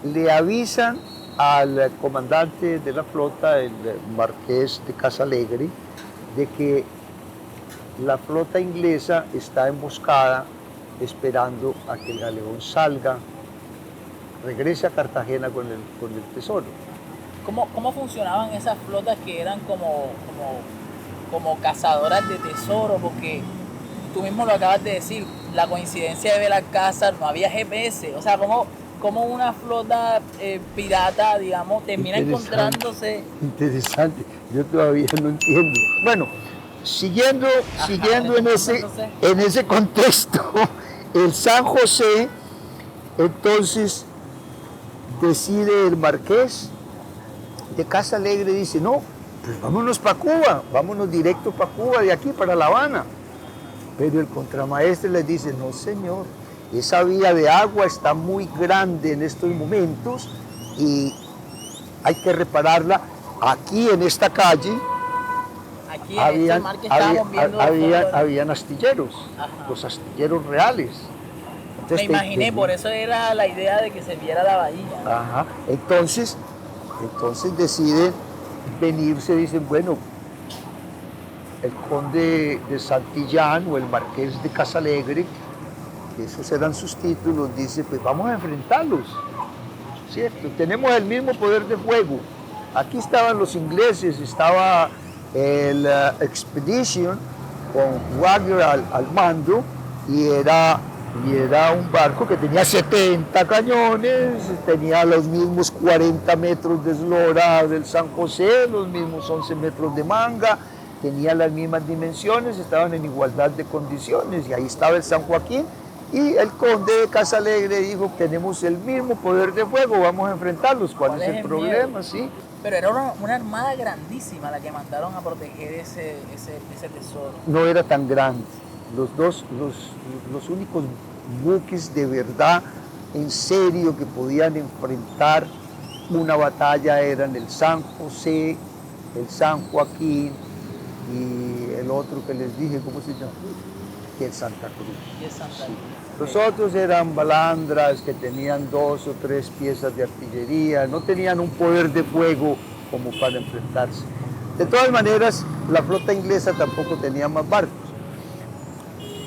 [SPEAKER 2] le avisan al comandante de la flota, el marqués de Casalegre, de que la flota inglesa está emboscada esperando a que el galeón salga, regrese a Cartagena con el tesoro.
[SPEAKER 1] ¿Cómo funcionaban esas flotas que eran como cazadoras de tesoro? Porque tú mismo lo acabas de decir, la coincidencia de Belalcázar, no había GPS, o sea, ¿cómo una flota pirata, digamos, termina encontrándose?
[SPEAKER 2] Interesante, yo todavía no entiendo. Bueno, siguiendo en ese contexto, el San José, entonces, decide el marqués de Casalegre, dice, no, pues vámonos para Cuba, vámonos directo para Cuba, de aquí para La Habana. Pero el contramaestre les dice, no señor, Esa vía de agua está muy grande en estos momentos y hay que repararla. Aquí en esta calle
[SPEAKER 1] Aquí en este mar que estábamos viendo.
[SPEAKER 2] habían astilleros,
[SPEAKER 1] Ajá.
[SPEAKER 2] los astilleros reales.
[SPEAKER 1] Me
[SPEAKER 2] Entonces,
[SPEAKER 1] imaginé, por eso era la idea de que se viera la bahía.
[SPEAKER 2] Ajá. Entonces deciden venirse, dicen, bueno, el conde de Santillán o el marqués de Casalegre, que esos eran sus títulos, dice, pues vamos a enfrentarlos, ¿cierto? Tenemos el mismo poder de fuego. Aquí estaban los ingleses, estaba el Expedition con Wagner al mando y era un barco que tenía 70 cañones, tenía los mismos 40 metros de eslora del San José, los mismos 11 metros de manga, tenía las mismas dimensiones, estaban en igualdad de condiciones y ahí estaba el San Joaquín y el conde de Casalegre dijo, tenemos el mismo poder de fuego, vamos a enfrentarlos, ¿cuál es el problema? ¿Sí?
[SPEAKER 1] Pero era una armada grandísima la que mandaron a proteger ese tesoro.
[SPEAKER 2] No era tan grande. Los únicos buques de verdad, en serio, que podían enfrentar una batalla eran el San José, el San Joaquín y el otro que les dije, ¿cómo se llama? Y el Santa Cruz.
[SPEAKER 1] Y el Santa Cruz.
[SPEAKER 2] Los otros eran balandras que tenían 2 o 3 piezas de artillería, no tenían un poder de fuego como para enfrentarse. De todas maneras, la flota inglesa tampoco tenía más barcos.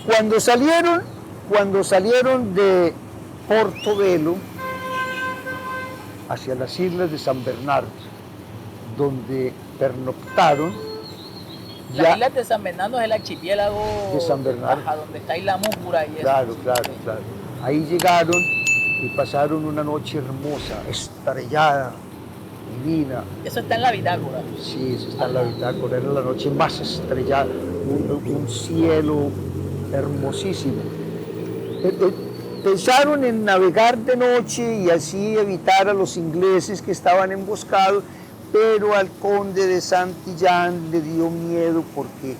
[SPEAKER 2] Cuando salieron de Portobelo hacia las islas de San Bernardo, donde pernoctaron,
[SPEAKER 1] las islas de San Bernardo es el archipiélago
[SPEAKER 2] de San Bernardo,
[SPEAKER 1] donde está Isla Múcura y eso.
[SPEAKER 2] Claro. Ahí llegaron y pasaron una noche hermosa, estrellada, divina.
[SPEAKER 1] Eso está en la bitácora.
[SPEAKER 2] Sí, eso está en la bitácora. Era la noche más estrellada, un cielo hermosísimo. Pensaron en navegar de noche y así evitar a los ingleses que estaban emboscados, pero al conde de Santillán le dio miedo porque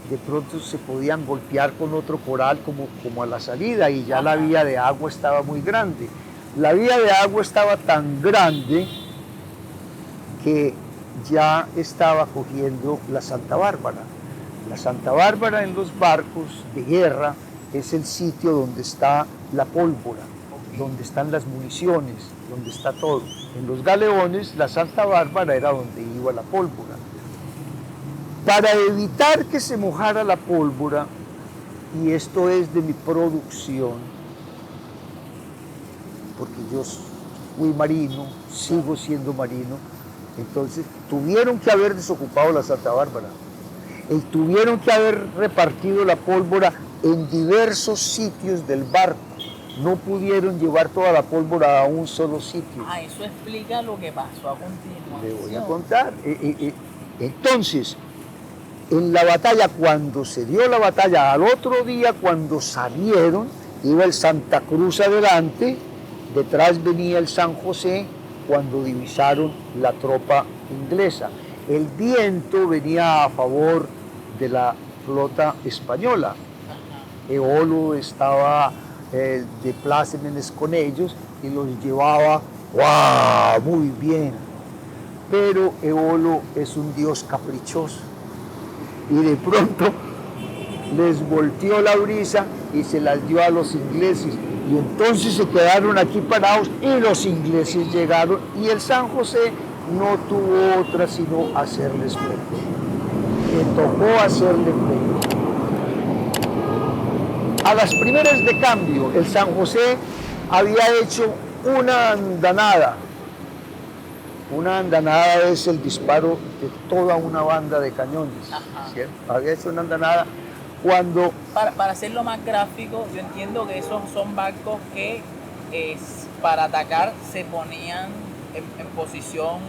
[SPEAKER 2] de pronto se podían golpear con otro coral como a la salida y ya la vía de agua estaba muy grande. La vía de agua estaba tan grande que ya estaba cogiendo la Santa Bárbara. La Santa Bárbara en los barcos de guerra es el sitio donde está la pólvora, donde están las municiones, donde está todo. En los galeones la Santa Bárbara era donde iba la pólvora. Para evitar que se mojara la pólvora, y esto es de mi producción, porque yo fui marino, sigo siendo marino, entonces tuvieron que haber desocupado la Santa Bárbara y tuvieron que haber repartido la pólvora en diversos sitios del barco. No pudieron llevar toda la pólvora a un solo sitio.
[SPEAKER 1] Eso explica lo que pasó a continuación.
[SPEAKER 2] Le voy a contar. Entonces, en la batalla, cuando se dio la batalla, al otro día cuando salieron, iba el Santa Cruz adelante, detrás venía el San José, cuando divisaron la tropa inglesa. El viento venía a favor de la flota española. Eolo estaba de plácemes con ellos y los llevaba muy bien. Pero Eolo es un dios caprichoso y de pronto les volteó la brisa y se las dio a los ingleses y entonces se quedaron aquí parados y los ingleses llegaron y el San José no tuvo otra sino hacerles frente. Le tocó hacerle frente. A las primeras de cambio, el San José había hecho una andanada. Una andanada es el disparo de toda una banda de cañones, ¿cierto? Había hecho una andanada cuando...
[SPEAKER 1] Para hacerlo más gráfico, yo entiendo que esos son barcos que para atacar se ponían en posición...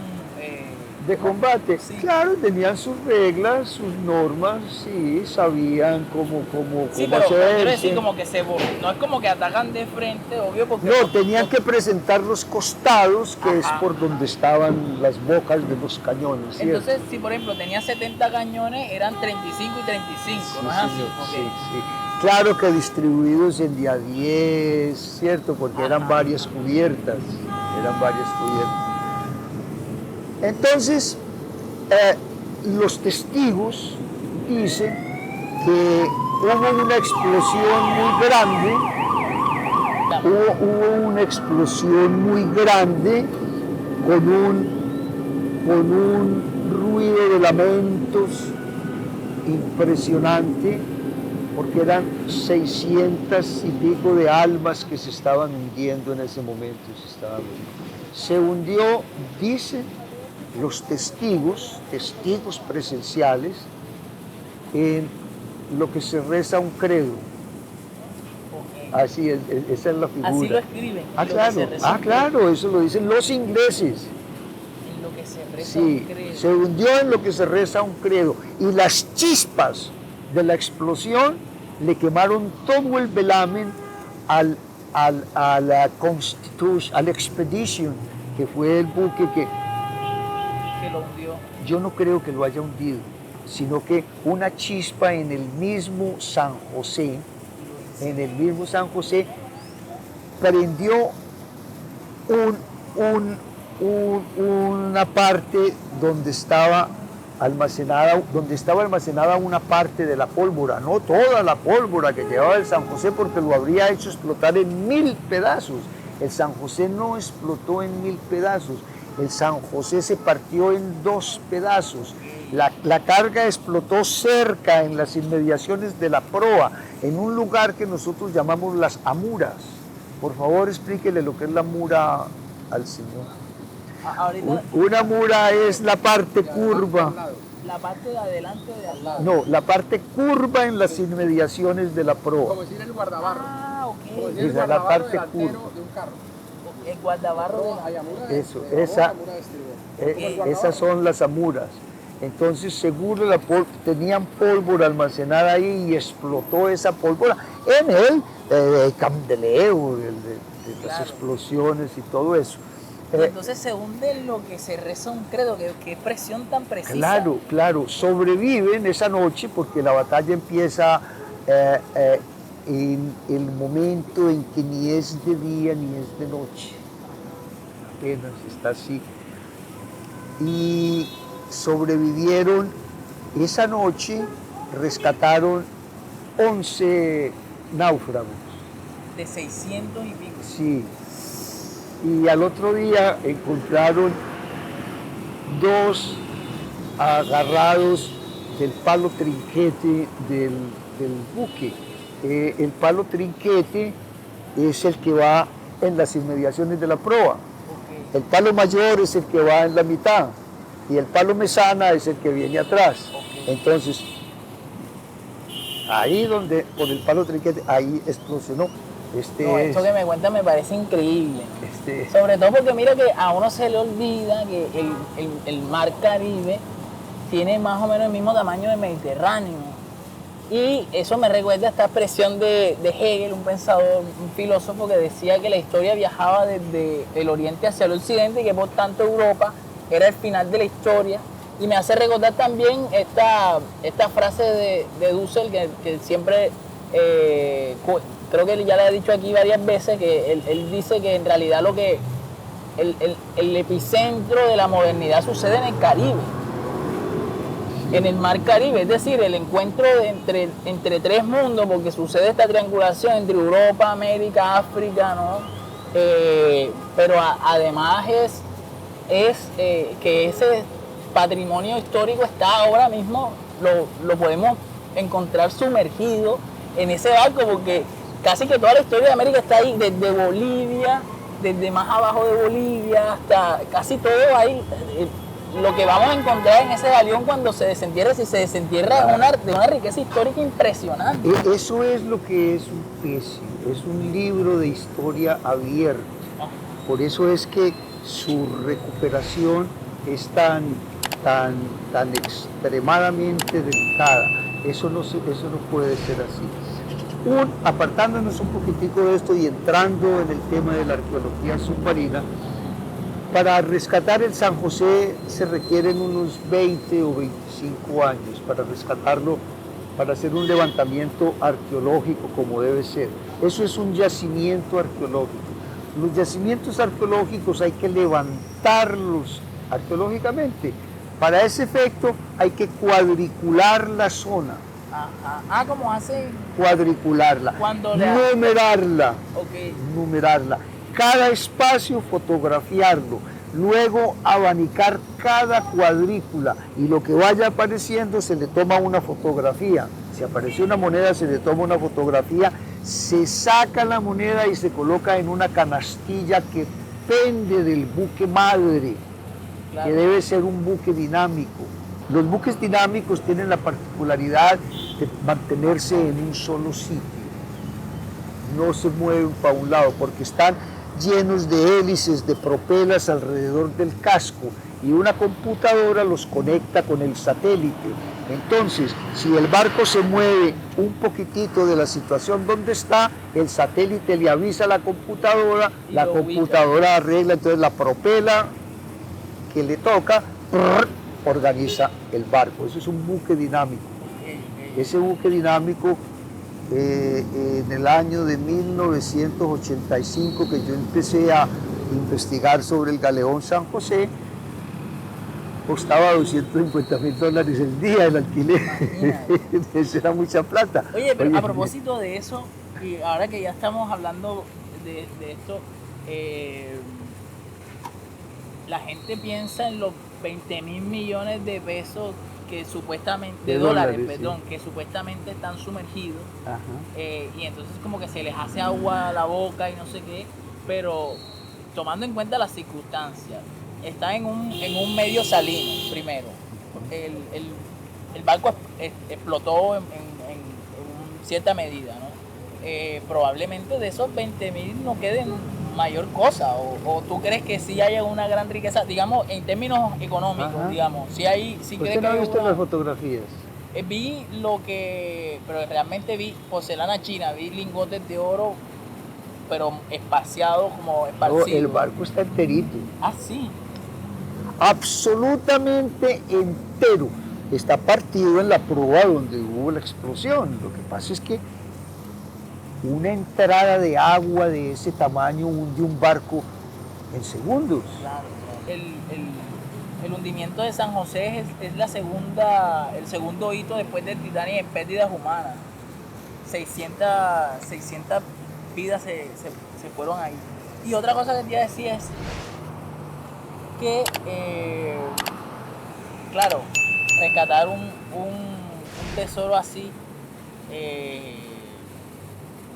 [SPEAKER 2] de combate, sí. Claro, tenían sus reglas, sus normas, sí, sabían cómo
[SPEAKER 1] pero
[SPEAKER 2] hacerse.
[SPEAKER 1] Quiero decir como que no es como que atacan de frente, obvio, porque...
[SPEAKER 2] No, tenían que presentar los costados, que es por donde estaban las bocas de los cañones, ¿cierto?
[SPEAKER 1] Entonces, si por ejemplo tenía 70 cañones, eran 35 y 35,
[SPEAKER 2] sí,
[SPEAKER 1] ¿no es así?
[SPEAKER 2] Sí, sí. claro que distribuidos en día 10, ¿cierto? Porque eran varias cubiertas, Entonces, los testigos dicen que hubo una explosión muy grande, hubo una explosión muy grande con un ruido de lamentos impresionante, porque eran 600 y pico de almas que se estaban hundiendo en ese momento. Se hundió, dicen los testigos presenciales, en lo que se reza un credo. Así es, esa es la figura.
[SPEAKER 1] Así lo escriben.
[SPEAKER 2] Claro, eso lo dicen los ingleses.
[SPEAKER 1] En lo que se reza un credo.
[SPEAKER 2] Se hundió en lo que se reza un credo. Y las chispas de la explosión le quemaron todo el velamen a la Constitution, al Expedition, que fue el buque que
[SPEAKER 1] lo hundió.
[SPEAKER 2] Yo no creo que lo haya hundido, sino que una chispa en el mismo San José, prendió una parte donde estaba almacenada una parte de la pólvora, no toda la pólvora que llevaba el San José, porque lo habría hecho explotar en 1000 pedazos. El San José no explotó en 1000 pedazos, el San José se partió en 2 pedazos. La carga explotó cerca, en las inmediaciones de la proa, en un lugar que nosotros llamamos las Amuras. Por favor, explíquele lo que es la mura al Señor. Una mura es la parte curva.
[SPEAKER 1] La parte de adelante o de al lado.
[SPEAKER 2] No, la parte curva en las inmediaciones de la proa.
[SPEAKER 3] Como decir el guardabarro.
[SPEAKER 1] Ok.
[SPEAKER 3] Como decir el
[SPEAKER 2] Esa es la
[SPEAKER 3] guardabarro
[SPEAKER 2] parte
[SPEAKER 3] delantero
[SPEAKER 2] curva.
[SPEAKER 3] de un carro.
[SPEAKER 1] El guardabarro
[SPEAKER 3] No, hay amura de
[SPEAKER 2] Eso,
[SPEAKER 3] de
[SPEAKER 2] esa-
[SPEAKER 3] amura de estribor.
[SPEAKER 2] Esas son las Amuras. Entonces, seguro tenían pólvora almacenada ahí y explotó esa pólvora en el candelero, de las
[SPEAKER 1] Claro.
[SPEAKER 2] explosiones y todo eso.
[SPEAKER 1] Entonces se hunde en lo que se reza un credo, qué expresión tan precisa.
[SPEAKER 2] Claro, sobreviven esa noche porque la batalla empieza en el momento en que ni es de día ni es de noche. Apenas está así. Y sobrevivieron esa noche, rescataron 11 náufragos.
[SPEAKER 1] De 600 y pico.
[SPEAKER 2] Sí. Y al otro día encontraron 2 agarrados del palo trinquete del buque. El palo trinquete es el que va en las inmediaciones de la proa.
[SPEAKER 1] Ok.
[SPEAKER 2] El palo mayor es el que va en la mitad y el palo mesana es el que viene atrás.
[SPEAKER 1] Ok.
[SPEAKER 2] Entonces, ahí donde, con el palo trinquete, ahí explosionó.
[SPEAKER 1] No, esto que me cuenta me parece increíble.
[SPEAKER 2] Este,
[SPEAKER 1] Sobre todo porque mira que a uno se le olvida que el mar Caribe tiene más o menos el mismo tamaño del Mediterráneo. Y eso me recuerda a esta expresión de Hegel, un pensador, un filósofo que decía que la historia viajaba desde el oriente hacia el occidente y que por tanto Europa era el final de la historia. Y me hace recordar también esta frase de Dussel que siempre, creo que ya le he dicho aquí varias veces, que él dice que en realidad el epicentro de la modernidad sucede en el Caribe, en el mar Caribe, es decir, el encuentro entre 3 mundos, porque sucede esta triangulación entre Europa, América, África, ¿no? Pero además es que ese patrimonio histórico está ahora mismo, lo podemos encontrar sumergido en ese barco, porque casi que toda la historia de América está ahí, desde Bolivia, desde más abajo de Bolivia hasta casi todo ahí. Lo que vamos a encontrar en ese galeón cuando se desentierra, si se desentierra, es de una riqueza histórica impresionante.
[SPEAKER 2] Eso es lo que es un pecio, es un libro de historia abierto. Por eso es que su recuperación es tan extremadamente delicada. Eso no puede ser así. Apartándonos un poquitico de esto y entrando en el tema de la arqueología submarina, para rescatar el San José se requieren unos 20 o 25 años para rescatarlo para hacer un levantamiento arqueológico como debe ser. Eso es un yacimiento arqueológico. Los yacimientos arqueológicos hay que levantarlos arqueológicamente. Para ese efecto hay que cuadricular la zona.
[SPEAKER 1] Como hacen
[SPEAKER 2] Cuadricularla,
[SPEAKER 1] cuando
[SPEAKER 2] numerarla,
[SPEAKER 1] Ok.
[SPEAKER 2] numerarla. Cada espacio fotografiarlo, luego abanicar cada cuadrícula y lo que vaya apareciendo se le toma una fotografía. Si apareció una moneda se le toma una fotografía, se saca la moneda y se coloca en una canastilla que pende del buque madre,
[SPEAKER 1] Claro.
[SPEAKER 2] que debe ser un buque dinámico. Los buques dinámicos tienen la particularidad de mantenerse en un solo sitio, no se mueven para un lado porque están llenos de hélices, de propelas alrededor del casco y una computadora los conecta con el satélite. Entonces, si el barco se mueve un poquitito de la situación donde está, el satélite le avisa a la computadora,
[SPEAKER 1] Y
[SPEAKER 2] la
[SPEAKER 1] lo
[SPEAKER 2] computadora arregla, entonces la propela que le toca, organiza el barco. Eso es un buque dinámico. Ese buque dinámico, en el año de 1985, que yo empecé a investigar sobre el galeón San José, costaba $250.000 el día el alquiler. Eso era mucha plata.
[SPEAKER 1] Oye, pero a propósito de eso, y ahora que ya estamos hablando de esto, la gente piensa en los 20.000 millones de pesos que supuestamente, de dólares, perdón,
[SPEAKER 2] sí,
[SPEAKER 1] que supuestamente están sumergidos,
[SPEAKER 2] Ajá.
[SPEAKER 1] y entonces como que se les hace agua a la boca y no sé qué, pero tomando en cuenta las circunstancias, está en un medio salino primero, el barco explotó en cierta medida, ¿no? Probablemente de esos 20.000 no queden mayor cosa, o tú crees que sí haya una gran riqueza, digamos, en términos económicos,
[SPEAKER 2] Ajá.
[SPEAKER 1] digamos, sí
[SPEAKER 2] ¿Usted
[SPEAKER 1] crees
[SPEAKER 2] no ha
[SPEAKER 1] que
[SPEAKER 2] visto las fotografías?
[SPEAKER 1] vi pero realmente vi porcelana china, vi lingotes de oro, pero espaciados, como
[SPEAKER 2] No,
[SPEAKER 1] esparcidos.
[SPEAKER 2] el barco está enterito,
[SPEAKER 1] Sí.
[SPEAKER 2] absolutamente entero. Está partido en la proa donde hubo la explosión. Lo que pasa es que una entrada de agua de ese tamaño hunde un barco en segundos.
[SPEAKER 1] Claro. El hundimiento de San José es el segundo hito después del Titanic en pérdidas humanas. 600 vidas se fueron ahí. Y otra cosa que te iba a decir es que, claro, rescatar un tesoro así,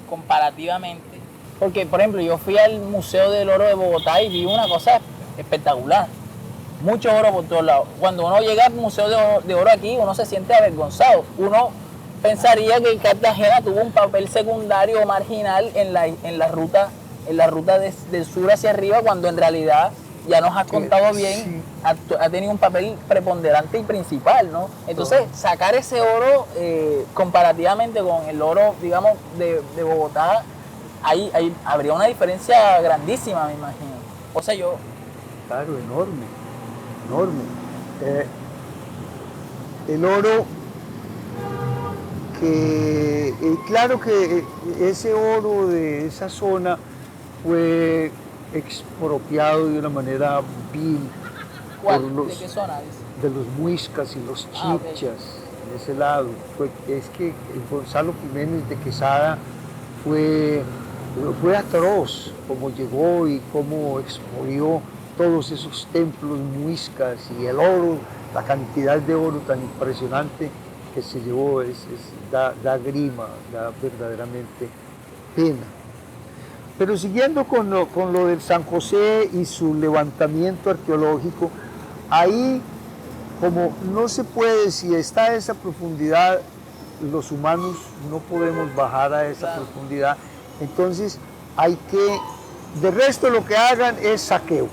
[SPEAKER 1] comparativamente, porque por ejemplo yo fui al Museo del Oro de Bogotá y vi una cosa espectacular, mucho oro por todos lados. Cuando uno llega al Museo de Oro aquí, uno se siente avergonzado, uno pensaría que Cartagena tuvo un papel secundario o marginal en la ruta del sur hacia arriba, cuando en realidad, ya nos has contado bien,
[SPEAKER 2] sí,
[SPEAKER 1] ha tenido un papel preponderante y principal, ¿no? Entonces, sacar ese oro comparativamente con el oro, digamos, de Bogotá, ahí habría una diferencia grandísima, me imagino. O sea,
[SPEAKER 2] Claro, enorme, enorme. El oro, claro que ese oro de esa zona fue expropiado de una manera vil
[SPEAKER 1] ¿cuál?
[SPEAKER 2] por
[SPEAKER 1] ¿De qué zona?
[SPEAKER 2] de los muiscas y los chibchas, en ese lado. Es que Gonzalo Jiménez de Quesada fue atroz como llegó y cómo expolió todos esos templos muiscas, y el oro, la cantidad de oro tan impresionante que se llevó, da grima, da verdaderamente pena. Pero siguiendo con lo del San José y su levantamiento arqueológico, ahí, como no se puede, si está a esa profundidad, los humanos no podemos bajar a esa profundidad, entonces hay que, de resto lo que hagan es saqueo.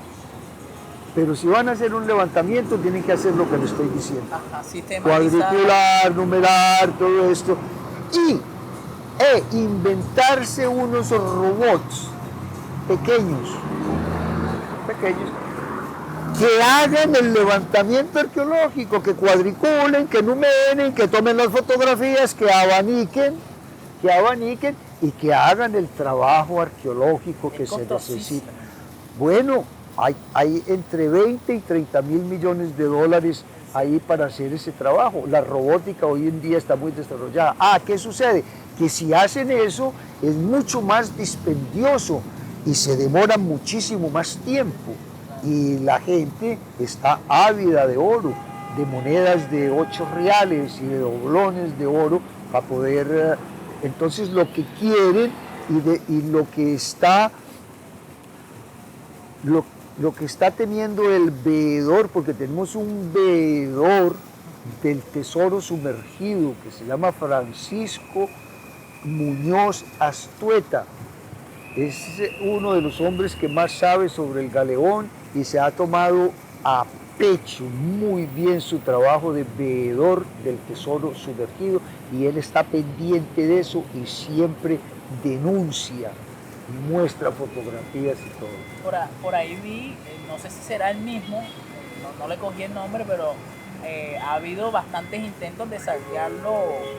[SPEAKER 2] Pero si van a hacer un levantamiento, tienen que hacer lo que les estoy diciendo. Cuadricular, numerar, todo esto. E inventarse unos robots pequeños, que hagan el levantamiento arqueológico, que cuadriculen, que numeren, que tomen las fotografías, que abaniquen y que hagan el trabajo arqueológico que se necesita. Bueno, hay entre 20 y 30 mil millones de dólares ahí para hacer ese trabajo. La robótica hoy en día está muy desarrollada. ¿Qué sucede? Que si hacen eso es mucho más dispendioso y se demora muchísimo más tiempo. Y la gente está ávida de oro, de monedas de 8 reales y de doblones de oro para poder... entonces lo que quieren y lo que está... Lo que está teniendo el veedor, porque tenemos un veedor del tesoro sumergido que se llama Francisco Muñoz Astueta. Es uno de los hombres que más sabe sobre el galeón y se ha tomado a pecho muy bien su trabajo de veedor del tesoro sumergido y él está pendiente de eso y siempre denuncia, muestra fotografías y todo.
[SPEAKER 1] Por ahí vi, no sé si será el mismo, no le cogí el nombre, pero ha habido bastantes intentos de saquearlo.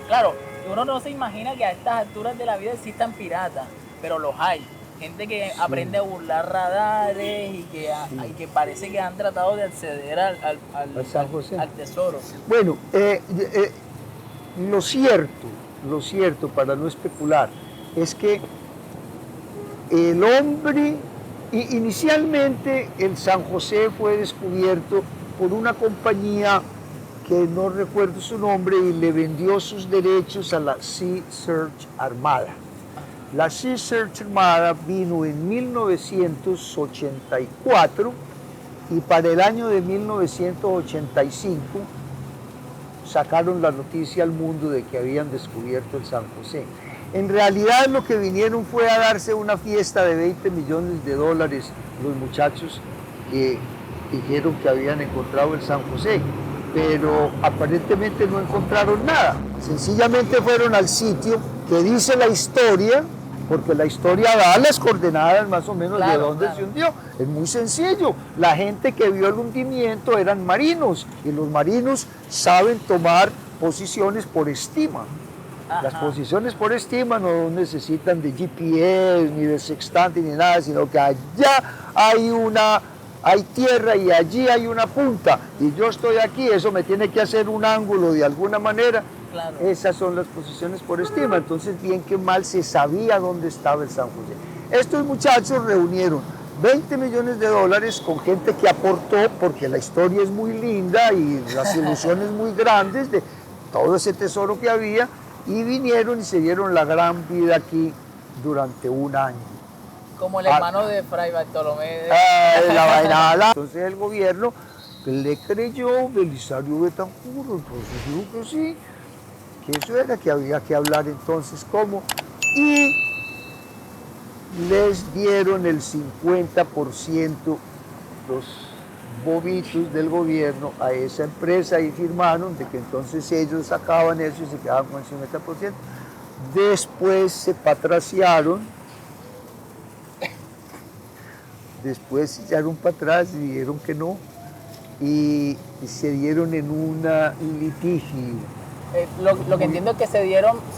[SPEAKER 1] Claro, uno no se imagina que a estas alturas de la vida existan piratas, pero los hay. Gente que aprende a burlar radares y que parece que han tratado de acceder al
[SPEAKER 2] San José,
[SPEAKER 1] al tesoro.
[SPEAKER 2] Bueno, lo cierto, para no especular, es que el hombre, inicialmente el San José fue descubierto por una compañía que no recuerdo su nombre y le vendió sus derechos a la Sea Search Armada. La Sea Search Armada vino en 1984 y para el año de 1985 sacaron la noticia al mundo de que habían descubierto el San José. En realidad lo que vinieron fue a darse una fiesta de 20 millones de dólares los muchachos que dijeron que habían encontrado el San José, pero aparentemente no encontraron nada. Sencillamente fueron al sitio que dice la historia, porque la historia da las coordenadas más o menos de dónde se hundió. Es muy sencillo. La gente que vio el hundimiento eran marinos y los marinos saben tomar posiciones por estima. Las posiciones por estima no necesitan de GPS, ni de sextante, ni nada, sino que allá hay tierra y allí hay una punta, y yo estoy aquí, eso me tiene que hacer un ángulo de alguna manera. Claro. Esas son las posiciones por estima, entonces bien que mal se sabía dónde estaba el San José. Estos muchachos reunieron 20 millones de dólares con gente que aportó, porque la historia es muy linda y las ilusiones muy grandes de todo ese tesoro que había, y vinieron y se dieron la gran vida aquí durante un año.
[SPEAKER 1] Como el hermano de Fray Bartolomé.
[SPEAKER 2] La vaina. Entonces el gobierno le creyó, Belisario Betancur, entonces dijo que sí, que eso era, que había que hablar entonces cómo, y les dieron el 50% los bobitos del gobierno a esa empresa y firmaron de que entonces ellos sacaban eso y se quedaban con el 50%. Después se patraciaron, después se echaron para atrás y dijeron que no, y se dieron en un litigio.
[SPEAKER 1] Lo que entiendo es que se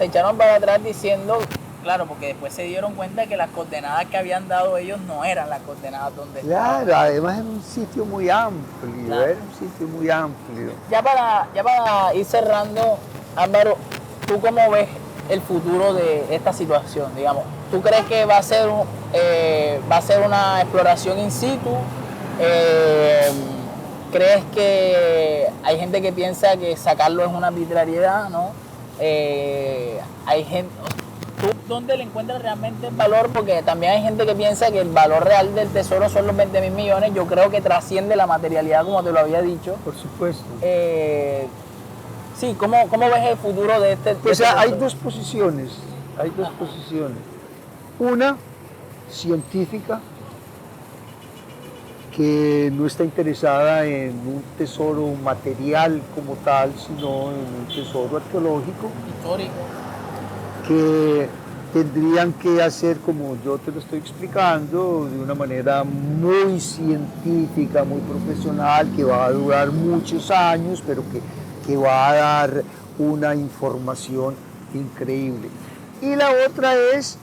[SPEAKER 1] echaron para atrás diciendo, claro, porque después se dieron cuenta que las coordenadas que habían dado ellos no eran las coordenadas donde estaban.
[SPEAKER 2] Claro, además era un sitio muy amplio,
[SPEAKER 1] claro.
[SPEAKER 2] Era un sitio muy amplio.
[SPEAKER 1] Ya para ir cerrando, Álvaro, ¿tú cómo ves el futuro de esta situación? Digamos, ¿tú crees que va a ser una exploración in situ? ¿Crees que hay gente que piensa que sacarlo es una arbitrariedad, ¿no? Hay gente, ¿tú dónde le encuentras realmente el valor? Porque también hay gente que piensa que el valor real del tesoro son los 20.000 millones. Yo creo que trasciende la materialidad, como te lo había dicho.
[SPEAKER 2] Por supuesto.
[SPEAKER 1] Sí, ¿cómo ves el futuro de este?
[SPEAKER 2] Pues hay dos posiciones. Una científica, que no está interesada en un tesoro material como tal, sino en un tesoro arqueológico.
[SPEAKER 1] Histórico.
[SPEAKER 2] Que tendrían que hacer como yo te lo estoy explicando, de una manera muy científica, muy profesional, que va a durar muchos años, pero que va a dar una información increíble. Y la otra es,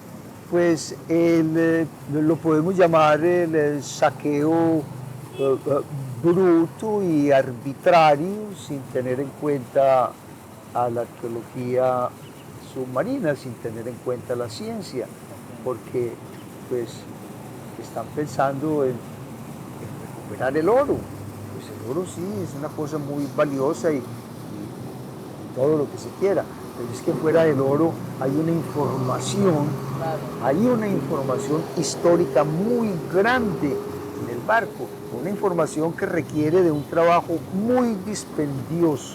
[SPEAKER 2] pues, lo podemos llamar el saqueo bruto y arbitrario, sin tener en cuenta a la arqueología submarina, sin tener en cuenta la ciencia, porque pues están pensando en recuperar el oro. Pues el oro sí es una cosa muy valiosa y todo lo que se quiera, pero es que fuera del oro hay una información, histórica muy grande en el barco, una información que requiere de un trabajo muy dispendioso,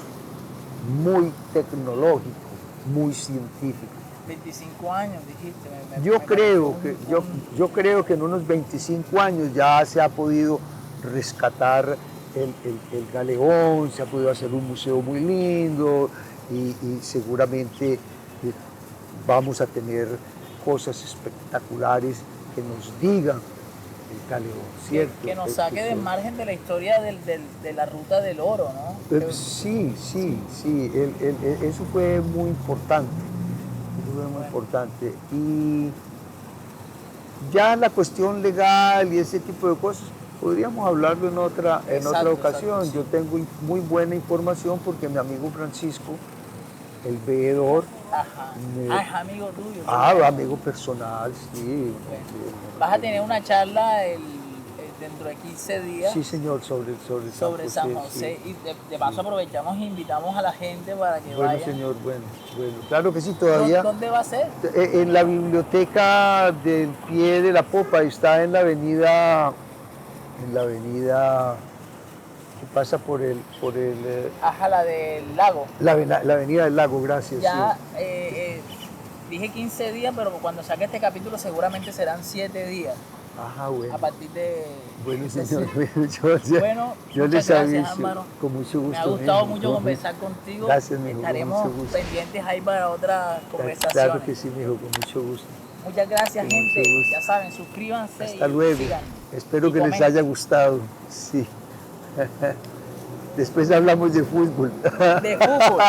[SPEAKER 2] muy tecnológico, muy científico.
[SPEAKER 1] 25 años, dijiste.
[SPEAKER 2] Yo creo que en unos 25 años ya se ha podido rescatar el galeón, se ha podido hacer un museo muy lindo y seguramente vamos a tener cosas espectaculares que nos digan el galeón, ¿cierto?
[SPEAKER 1] Que nos saque del margen de la historia de la ruta del oro, ¿no?
[SPEAKER 2] Sí, eso fue muy importante. Y ya la cuestión legal y ese tipo de cosas, podríamos hablarlo en otra ocasión.
[SPEAKER 1] Exacto.
[SPEAKER 2] Yo tengo muy buena información porque mi amigo Francisco, el veedor,
[SPEAKER 1] es amigo tuyo.
[SPEAKER 2] amigo personal, sí.
[SPEAKER 1] Bueno, vas a tener una charla dentro de 15 días.
[SPEAKER 2] Sí, señor, sobre
[SPEAKER 1] San José.
[SPEAKER 2] Sí.
[SPEAKER 1] Y de paso aprovechamos e invitamos a la gente para que
[SPEAKER 2] Bueno,
[SPEAKER 1] vaya.
[SPEAKER 2] señor, bueno, claro que sí, todavía.
[SPEAKER 1] ¿Dónde va a ser?
[SPEAKER 2] En la biblioteca del pie de la popa, está en la avenida que pasa por el
[SPEAKER 1] La del lago.
[SPEAKER 2] la avenida del lago, gracias.
[SPEAKER 1] Ya
[SPEAKER 2] sí.
[SPEAKER 1] dije 15 días, pero cuando saque este capítulo seguramente serán 7 días.
[SPEAKER 2] Ajá, bueno.
[SPEAKER 1] A partir de...
[SPEAKER 2] Bueno,
[SPEAKER 1] ese
[SPEAKER 2] señor,
[SPEAKER 1] yo
[SPEAKER 2] les
[SPEAKER 1] muchas
[SPEAKER 2] aviso.
[SPEAKER 1] gracias, Álvaro.
[SPEAKER 2] Con mucho gusto.
[SPEAKER 1] Me ha gustado mucho conversar contigo.
[SPEAKER 2] Gracias, mijo,
[SPEAKER 1] Estaremos
[SPEAKER 2] con mucho gusto.
[SPEAKER 1] pendientes ahí para otras conversaciones.
[SPEAKER 2] Claro que sí, mijo, con mucho gusto.
[SPEAKER 1] Muchas gracias,
[SPEAKER 2] Con
[SPEAKER 1] gente.
[SPEAKER 2] mucho gusto.
[SPEAKER 1] Ya saben, suscríbanse.
[SPEAKER 2] Hasta
[SPEAKER 1] y
[SPEAKER 2] luego.
[SPEAKER 1] sigan.
[SPEAKER 2] Espero
[SPEAKER 1] Y
[SPEAKER 2] que les
[SPEAKER 1] comenten.
[SPEAKER 2] haya gustado. Sí. Después hablamos de fútbol.
[SPEAKER 1] De fútbol.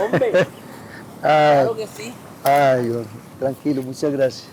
[SPEAKER 1] Hombre, claro que sí.
[SPEAKER 2] Ay, tranquilo, muchas gracias.